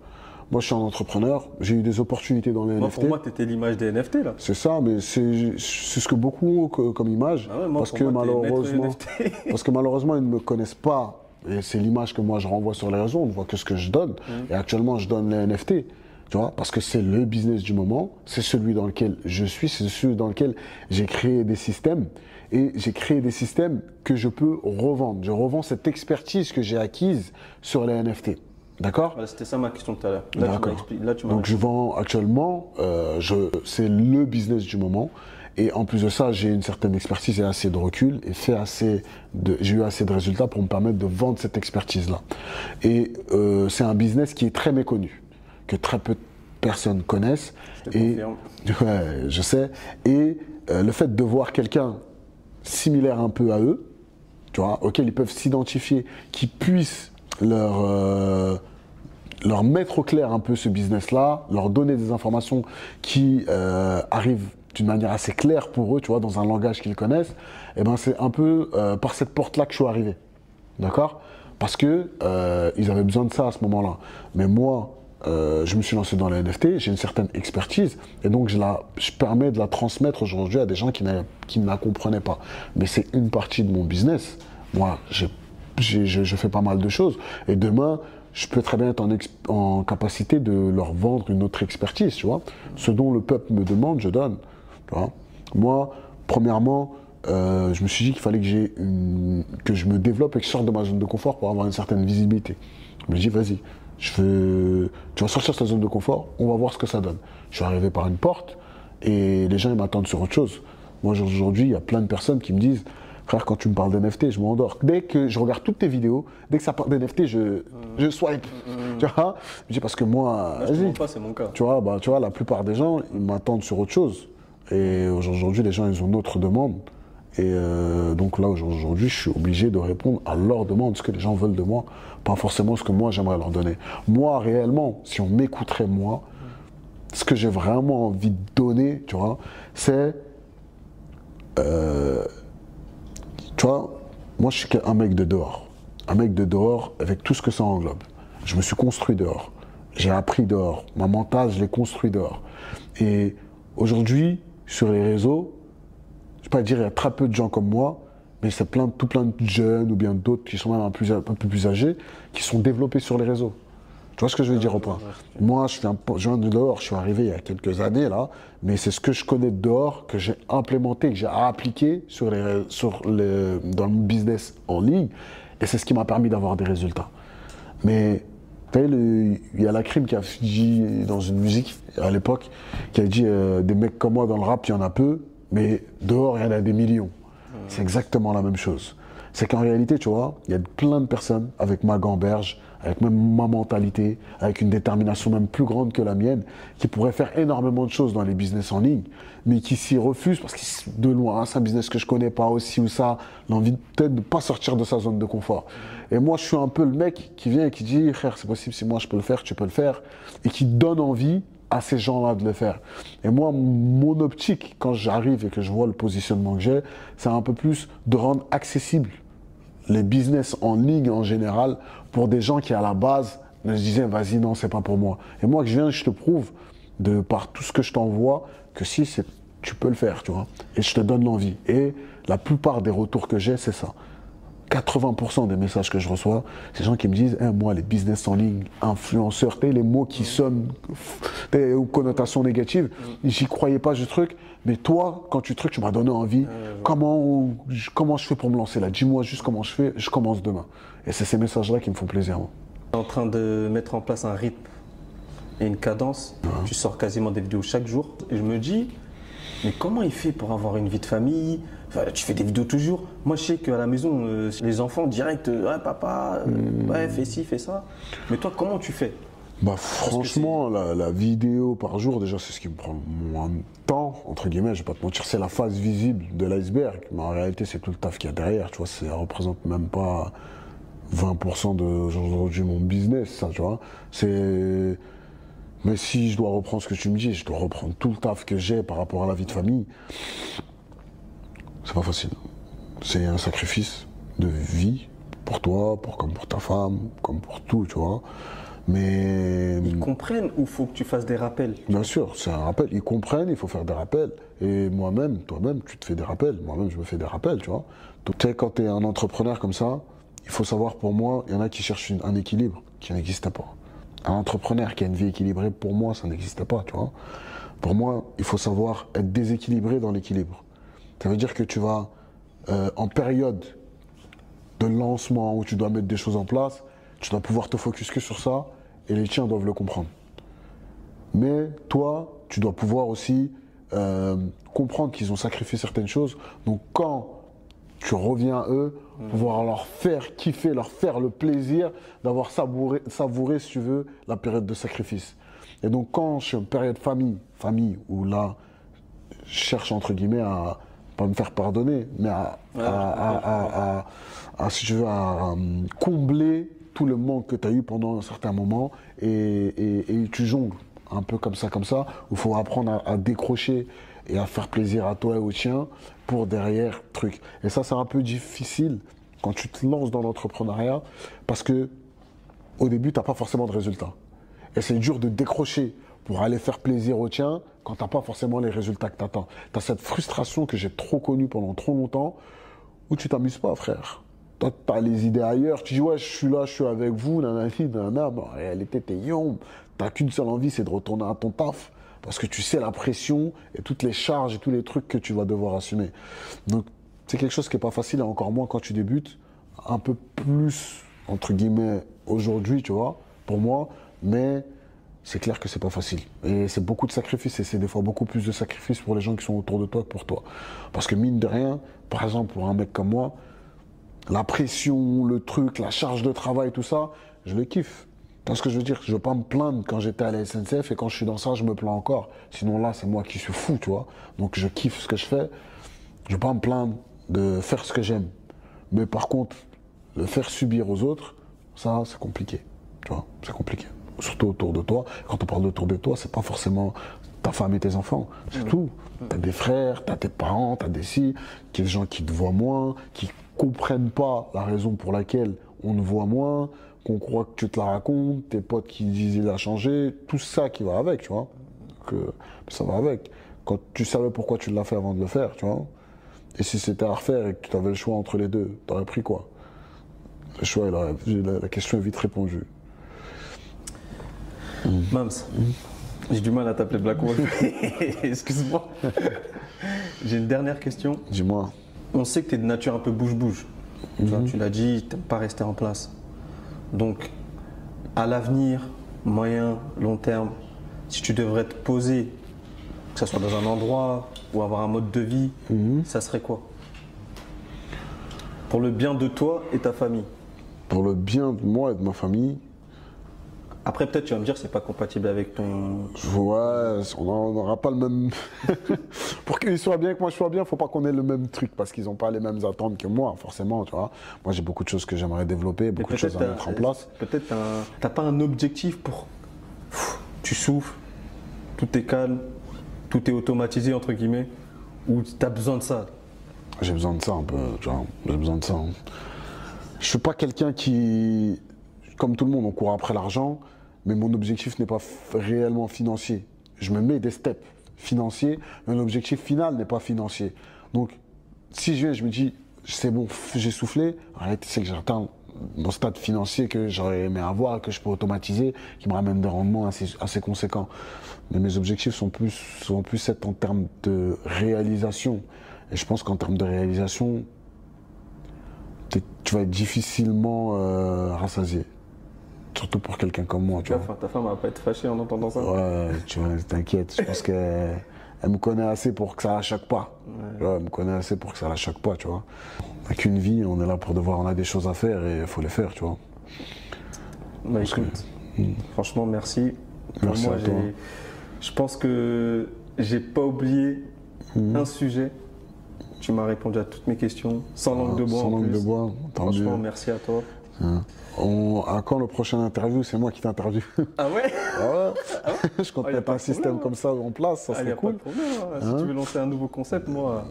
Speaker 1: Moi je suis un entrepreneur, j'ai eu des opportunités dans les
Speaker 2: Moi,
Speaker 1: NFT.
Speaker 2: pour moi, t'étais l'image des NFT là.
Speaker 1: C'est ça, mais c'est ce que beaucoup ont comme image,
Speaker 2: Ah ouais, moi,
Speaker 1: parce
Speaker 2: pour
Speaker 1: que
Speaker 2: moi, t'es maître
Speaker 1: malheureusement,
Speaker 2: NFT.
Speaker 1: parce que malheureusement ils ne me connaissent pas. Et c'est l'image que moi je renvoie sur les réseaux, on ne voit que ce que je donne. Et actuellement je donne les NFT, tu vois, parce que c'est le business du moment, c'est celui dans lequel je suis, c'est celui dans lequel j'ai créé des systèmes. Et j'ai créé des systèmes que je peux revendre. Je revends cette expertise que j'ai acquise sur les NFT. D'accord?
Speaker 2: Voilà, c'était ça ma question tout à l'heure.
Speaker 1: D'accord.
Speaker 2: Là, tu m'as
Speaker 1: Donc je vends actuellement, c'est le business du moment. Et en plus de ça, j'ai une certaine expertise et assez de recul et j'ai eu assez de résultats pour me permettre de vendre cette expertise-là. Et c'est un business qui est très méconnu, que très peu de personnes connaissent.
Speaker 2: Je te confirme.
Speaker 1: Ouais, je sais. Et le fait de voir quelqu'un similaire un peu à eux, tu vois, auquel ils peuvent s'identifier, qui puisse leur mettre au clair un peu ce business-là, leur donner des informations qui arrivent d'une manière assez claire pour eux, tu vois, dans un langage qu'ils connaissent, et ben c'est un peu par cette porte-là que je suis arrivé. D'accord? Parce que ils avaient besoin de ça à ce moment-là. Mais moi, je me suis lancé dans les NFT, j'ai une certaine expertise, et donc je permets de la transmettre aujourd'hui à des gens qui ne la comprenaient pas. Mais c'est une partie de mon business. Moi, je fais pas mal de choses, et demain, je peux très bien être en capacité de leur vendre une autre expertise, tu vois. Ce dont le peuple me demande, je donne. Tu vois. Moi, premièrement, je me suis dit qu'il fallait que je me développe et que je sorte de ma zone de confort pour avoir une certaine visibilité. Je me suis dit, vas-y, tu vas sortir de ta zone de confort, on va voir ce que ça donne. Je suis arrivé par une porte et les gens ils m'attendent sur autre chose. Moi, aujourd'hui, il y a plein de personnes qui me disent, frère, quand tu me parles d'NFT, je m'endors. Dès que je regarde toutes tes vidéos, dès que ça parle d'NFT, je swipe. Tu vois? Je dis parce que moi,
Speaker 2: je te mens pas, c'est mon cas.
Speaker 1: tu vois, la plupart des gens, ils m'attendent sur autre chose. Et aujourd'hui, les gens, ils ont d'autres demandes. Et donc là, aujourd'hui, je suis obligé de répondre à leurs demandes, ce que les gens veulent de moi, pas forcément ce que moi, j'aimerais leur donner. Moi, réellement, si on m'écouterait, moi, ce que j'ai vraiment envie de donner, tu vois, c'est... tu vois, moi, je suis un mec de dehors. Un mec de dehors avec tout ce que ça englobe. Je me suis construit dehors. J'ai appris dehors. Ma mentale, je l'ai construit dehors. Et aujourd'hui, sur les réseaux, je ne vais pas dire il y a très peu de gens comme moi, mais c'est tout plein de jeunes ou bien d'autres qui sont même un peu plus âgés, qui sont développés sur les réseaux. Tu vois ce que je veux dire ou pas? Moi, je viens de dehors, je suis arrivé il y a quelques années là, mais c'est ce que je connais de dehors, que j'ai implémenté, que j'ai appliqué dans mon business en ligne, et c'est ce qui m'a permis d'avoir des résultats. Mais tu sais, il y a la crime qui a dit dans une musique à l'époque, qui a dit des mecs comme moi dans le rap, il y en a peu, mais dehors, il y en a des millions. C'est exactement la même chose. C'est qu'en réalité, tu vois, il y a plein de personnes avec ma gamberge, avec même ma mentalité, avec une détermination même plus grande que la mienne, qui pourraient faire énormément de choses dans les business en ligne, mais qui s'y refusent parce que de loin, c'est un business que je connais pas aussi ou ça, l'envie peut-être de ne pas sortir de sa zone de confort. Et moi, je suis un peu le mec qui vient et qui dit, frère, c'est possible, si moi je peux le faire, tu peux le faire, et qui donne envie à ces gens-là de le faire. Et moi, mon optique, quand j'arrive et que je vois le positionnement que j'ai, c'est un peu plus de rendre accessible les business en ligne en général pour des gens qui à la base me disaient vas-y non c'est pas pour moi. Et moi que je viens je te prouve par tout ce que je t'envoie que si tu peux le faire, tu vois. Et je te donne l'envie. Et la plupart des retours que j'ai c'est ça. 80% des messages que je reçois, c'est des gens qui me disent moi les business en ligne, influenceurs, les mots qui sonnent aux connotations négatives, j'y croyais pas ce truc, mais toi quand tu m'as donné envie, comment je fais pour me lancer là, dis-moi juste comment je fais, je commence demain. Et c'est ces messages-là qui me font plaisir. Moi.
Speaker 2: Tu es en train de mettre en place un rythme et une cadence, tu sors quasiment des vidéos chaque jour, et je me dis, mais comment il fait pour avoir une vie de famille? Enfin, tu fais des vidéos toujours. Moi, je sais qu'à la maison, les enfants, direct, ouais, papa, ouais, fais ci, fais ça. Mais toi, comment tu fais?
Speaker 1: Bah, franchement, la vidéo par jour, déjà, c'est ce qui me prend le moins de temps, entre guillemets, je vais pas te mentir, c'est la face visible de l'iceberg. Mais en réalité, c'est tout le taf qu'il y a derrière, tu vois, ça représente même pas 20% de mon business, ça, tu vois. Mais si je dois reprendre ce que tu me dis, je dois reprendre tout le taf que j'ai par rapport à la vie de famille. C'est pas facile. C'est un sacrifice de vie pour toi, comme pour ta femme, comme pour tout, tu vois. Mais...
Speaker 2: Ils comprennent ou faut que tu fasses des rappels?
Speaker 1: Bien sûr, c'est un rappel. Ils comprennent, il faut faire des rappels. Et moi-même, toi-même, tu te fais des rappels. Moi-même, je me fais des rappels, tu vois. Donc, tu sais, quand tu es un entrepreneur comme ça, il faut savoir, pour moi, il y en a qui cherchent un équilibre qui n'existe pas. Un entrepreneur qui a une vie équilibrée, pour moi, ça n'existe pas, tu vois. Pour moi, il faut savoir être déséquilibré dans l'équilibre. Ça veut dire que tu vas, en période de lancement où tu dois mettre des choses en place, tu dois pouvoir te focus que sur ça et les tiens doivent le comprendre. Mais toi, tu dois pouvoir aussi comprendre qu'ils ont sacrifié certaines choses. Donc quand tu reviens à eux, pouvoir leur faire kiffer, leur faire le plaisir d'avoir savouré, si tu veux, la période de sacrifice. Et donc quand je suis en période famille, où là, je cherche entre guillemets à pas me faire pardonner, mais si tu veux, à combler tout le manque que tu as eu pendant un certain moment et tu jongles un peu comme ça, où il faut apprendre à décrocher et à faire plaisir à toi et aux tiens pour derrière truc. Et ça, c'est un peu difficile quand tu te lances dans l'entrepreneuriat parce que au début, tu n'as pas forcément de résultats. Et c'est dur de décrocher pour aller faire plaisir aux tiens quand tu n'as pas forcément les résultats que tu attends. Tu as cette frustration que j'ai trop connue pendant trop longtemps où tu t'amuses pas, frère. Toi, tu as les idées ailleurs. Tu dis, ouais, je suis là, je suis avec vous, nanani, nanana. Mais en réalité, t'es young. Tu n'as qu'une seule envie, c'est de retourner à ton taf. Parce que tu sais la pression et toutes les charges et tous les trucs que tu vas devoir assumer. Donc, c'est quelque chose qui n'est pas facile, et encore moins quand tu débutes. Un peu plus, entre guillemets, aujourd'hui, tu vois, pour moi. Mais c'est clair que c'est pas facile. Et c'est beaucoup de sacrifices, et c'est des fois beaucoup plus de sacrifices pour les gens qui sont autour de toi que pour toi. Parce que mine de rien, par exemple, pour un mec comme moi, la pression, le truc, la charge de travail, tout ça, je le kiffe. Tu vois ce que je veux dire? Je veux pas me plaindre quand j'étais à la SNCF, et quand je suis dans ça, je me plains encore. Sinon là, c'est moi qui suis fou, tu vois. Donc je kiffe ce que je fais. Je veux pas me plaindre de faire ce que j'aime. Mais par contre, le faire subir aux autres, ça, c'est compliqué. Tu vois, c'est compliqué. Surtout autour de toi. Quand on parle d'autour de toi, c'est pas forcément ta femme et tes enfants. C'est tout. T'as des frères, t'as tes parents, t'as des gens qui te voient moins, qui comprennent pas la raison pour laquelle on te voit moins, qu'on croit que tu te la racontes, tes potes qui disent il a changé, tout ça qui va avec, tu vois. Ça va avec. Quand tu savais pourquoi tu l'as fait avant de le faire, tu vois. Et si c'était à refaire et que tu avais le choix entre les deux, t'aurais pris quoi? Le choix, la question est vite répondue.
Speaker 2: Mams, j'ai du mal à t'appeler Black Wolf. Excuse-moi. J'ai une dernière question.
Speaker 1: Dis-moi.
Speaker 2: On sait que tu es de nature un peu bouge-bouge. Tu l'as dit, tu n'aimes pas rester en place. Donc, à l'avenir, moyen, long terme, si tu devrais te poser, que ce soit dans un endroit ou avoir un mode de vie, ça serait quoi? Pour le bien de toi et ta famille.
Speaker 1: Pour le bien de moi et de ma famille.
Speaker 2: Après, peut-être tu vas me dire que c'est pas compatible avec ton...
Speaker 1: Ouais, on n'aura pas le même... Pour qu'ils soient bien, que moi je sois bien, faut pas qu'on ait le même truc, parce qu'ils n'ont pas les mêmes attentes que moi, forcément, tu vois. Moi, j'ai beaucoup de choses que j'aimerais développer, beaucoup de choses à mettre en place.
Speaker 2: Peut-être t'as pas un objectif pour... Tu souffles, tout est calme, tout est automatisé, entre guillemets, ou tu as besoin de ça?
Speaker 1: J'ai besoin de ça un peu, tu vois. J'ai besoin de ça. Je suis pas quelqu'un qui... Comme tout le monde, on court après l'argent, mais mon objectif n'est pas réellement financier. Je me mets des steps financiers, mais l'objectif final n'est pas financier. Donc, si je me dis, c'est bon, j'ai soufflé, en réalité, c'est que j'ai atteint mon stade financier que j'aurais aimé avoir, que je peux automatiser, qui me ramène des rendements assez conséquents. Mais mes objectifs sont plus en termes de réalisation. Et je pense qu'en termes de réalisation, tu vas être difficilement rassasié. Surtout pour quelqu'un comme moi, tu vois.
Speaker 2: Ta femme va pas être fâchée en entendant ça?
Speaker 1: Ouais, tu vois, t'inquiète. Je pense qu'elle me connaît assez pour que ça la choque pas. Ouais. Tu vois, elle me connaît assez pour que ça la choque pas, tu vois. On n'a qu'une vie, on est là pour devoir, on a des choses à faire et il faut les faire, tu vois.
Speaker 2: Bah, écoute, franchement, merci.
Speaker 1: Merci à toi.
Speaker 2: Je pense que j'ai pas oublié un sujet. Tu m'as répondu à toutes mes questions, sans langue de bois.
Speaker 1: Sans langue de bois, tant mieux.
Speaker 2: Franchement, merci à toi.
Speaker 1: À quand le prochain interview? C'est moi qui t'interviewe.
Speaker 2: Ah ouais?
Speaker 1: Je compte mettre un système comme ça en place, ça serait cool.
Speaker 2: Pas de problème, si tu veux lancer un nouveau concept, moi,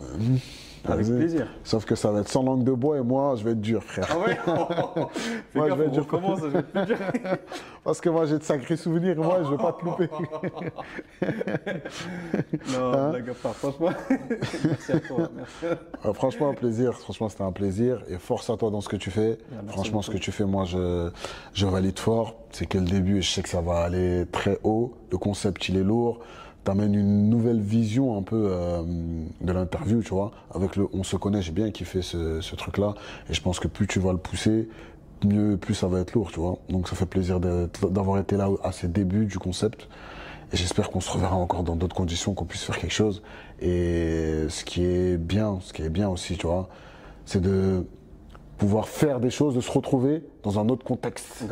Speaker 2: avec plaisir.
Speaker 1: Sauf que ça va être sans langue de bois et moi, je vais être dur, frère.
Speaker 2: Ah ouais?
Speaker 1: Moi, je vais être dur.
Speaker 2: Comment ça, je vais être plus dur?
Speaker 1: Parce que moi, j'ai de sacrés souvenirs, moi, je vais pas te louper.
Speaker 2: Non, blague à part, franchement. Merci à toi. Merci.
Speaker 1: Franchement, un plaisir. Franchement, c'était un plaisir. Et force à toi dans ce que tu fais. Franchement, ce que tu fais, moi, je valide fort. C'est que le début, et je sais que ça va aller très haut. Le concept, il est lourd. T'amènes une nouvelle vision un peu de l'interview, tu vois. Avec le on se connaît, j'ai bien kiffé ce truc-là. Et je pense que plus tu vas le pousser, plus ça va être lourd, tu vois. Donc ça fait plaisir d'avoir été là à ces débuts du concept. Et j'espère qu'on se reverra encore dans d'autres conditions, qu'on puisse faire quelque chose. Et ce qui est bien aussi, tu vois, c'est de pouvoir faire des choses, de se retrouver dans un autre contexte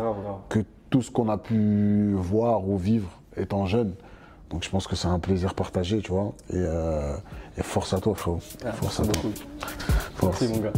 Speaker 1: que tout ce qu'on a pu voir ou vivre étant jeune. Donc je pense que c'est un plaisir partagé, tu vois. Et force à toi, frérot. Force à toi.
Speaker 2: Merci mon gars.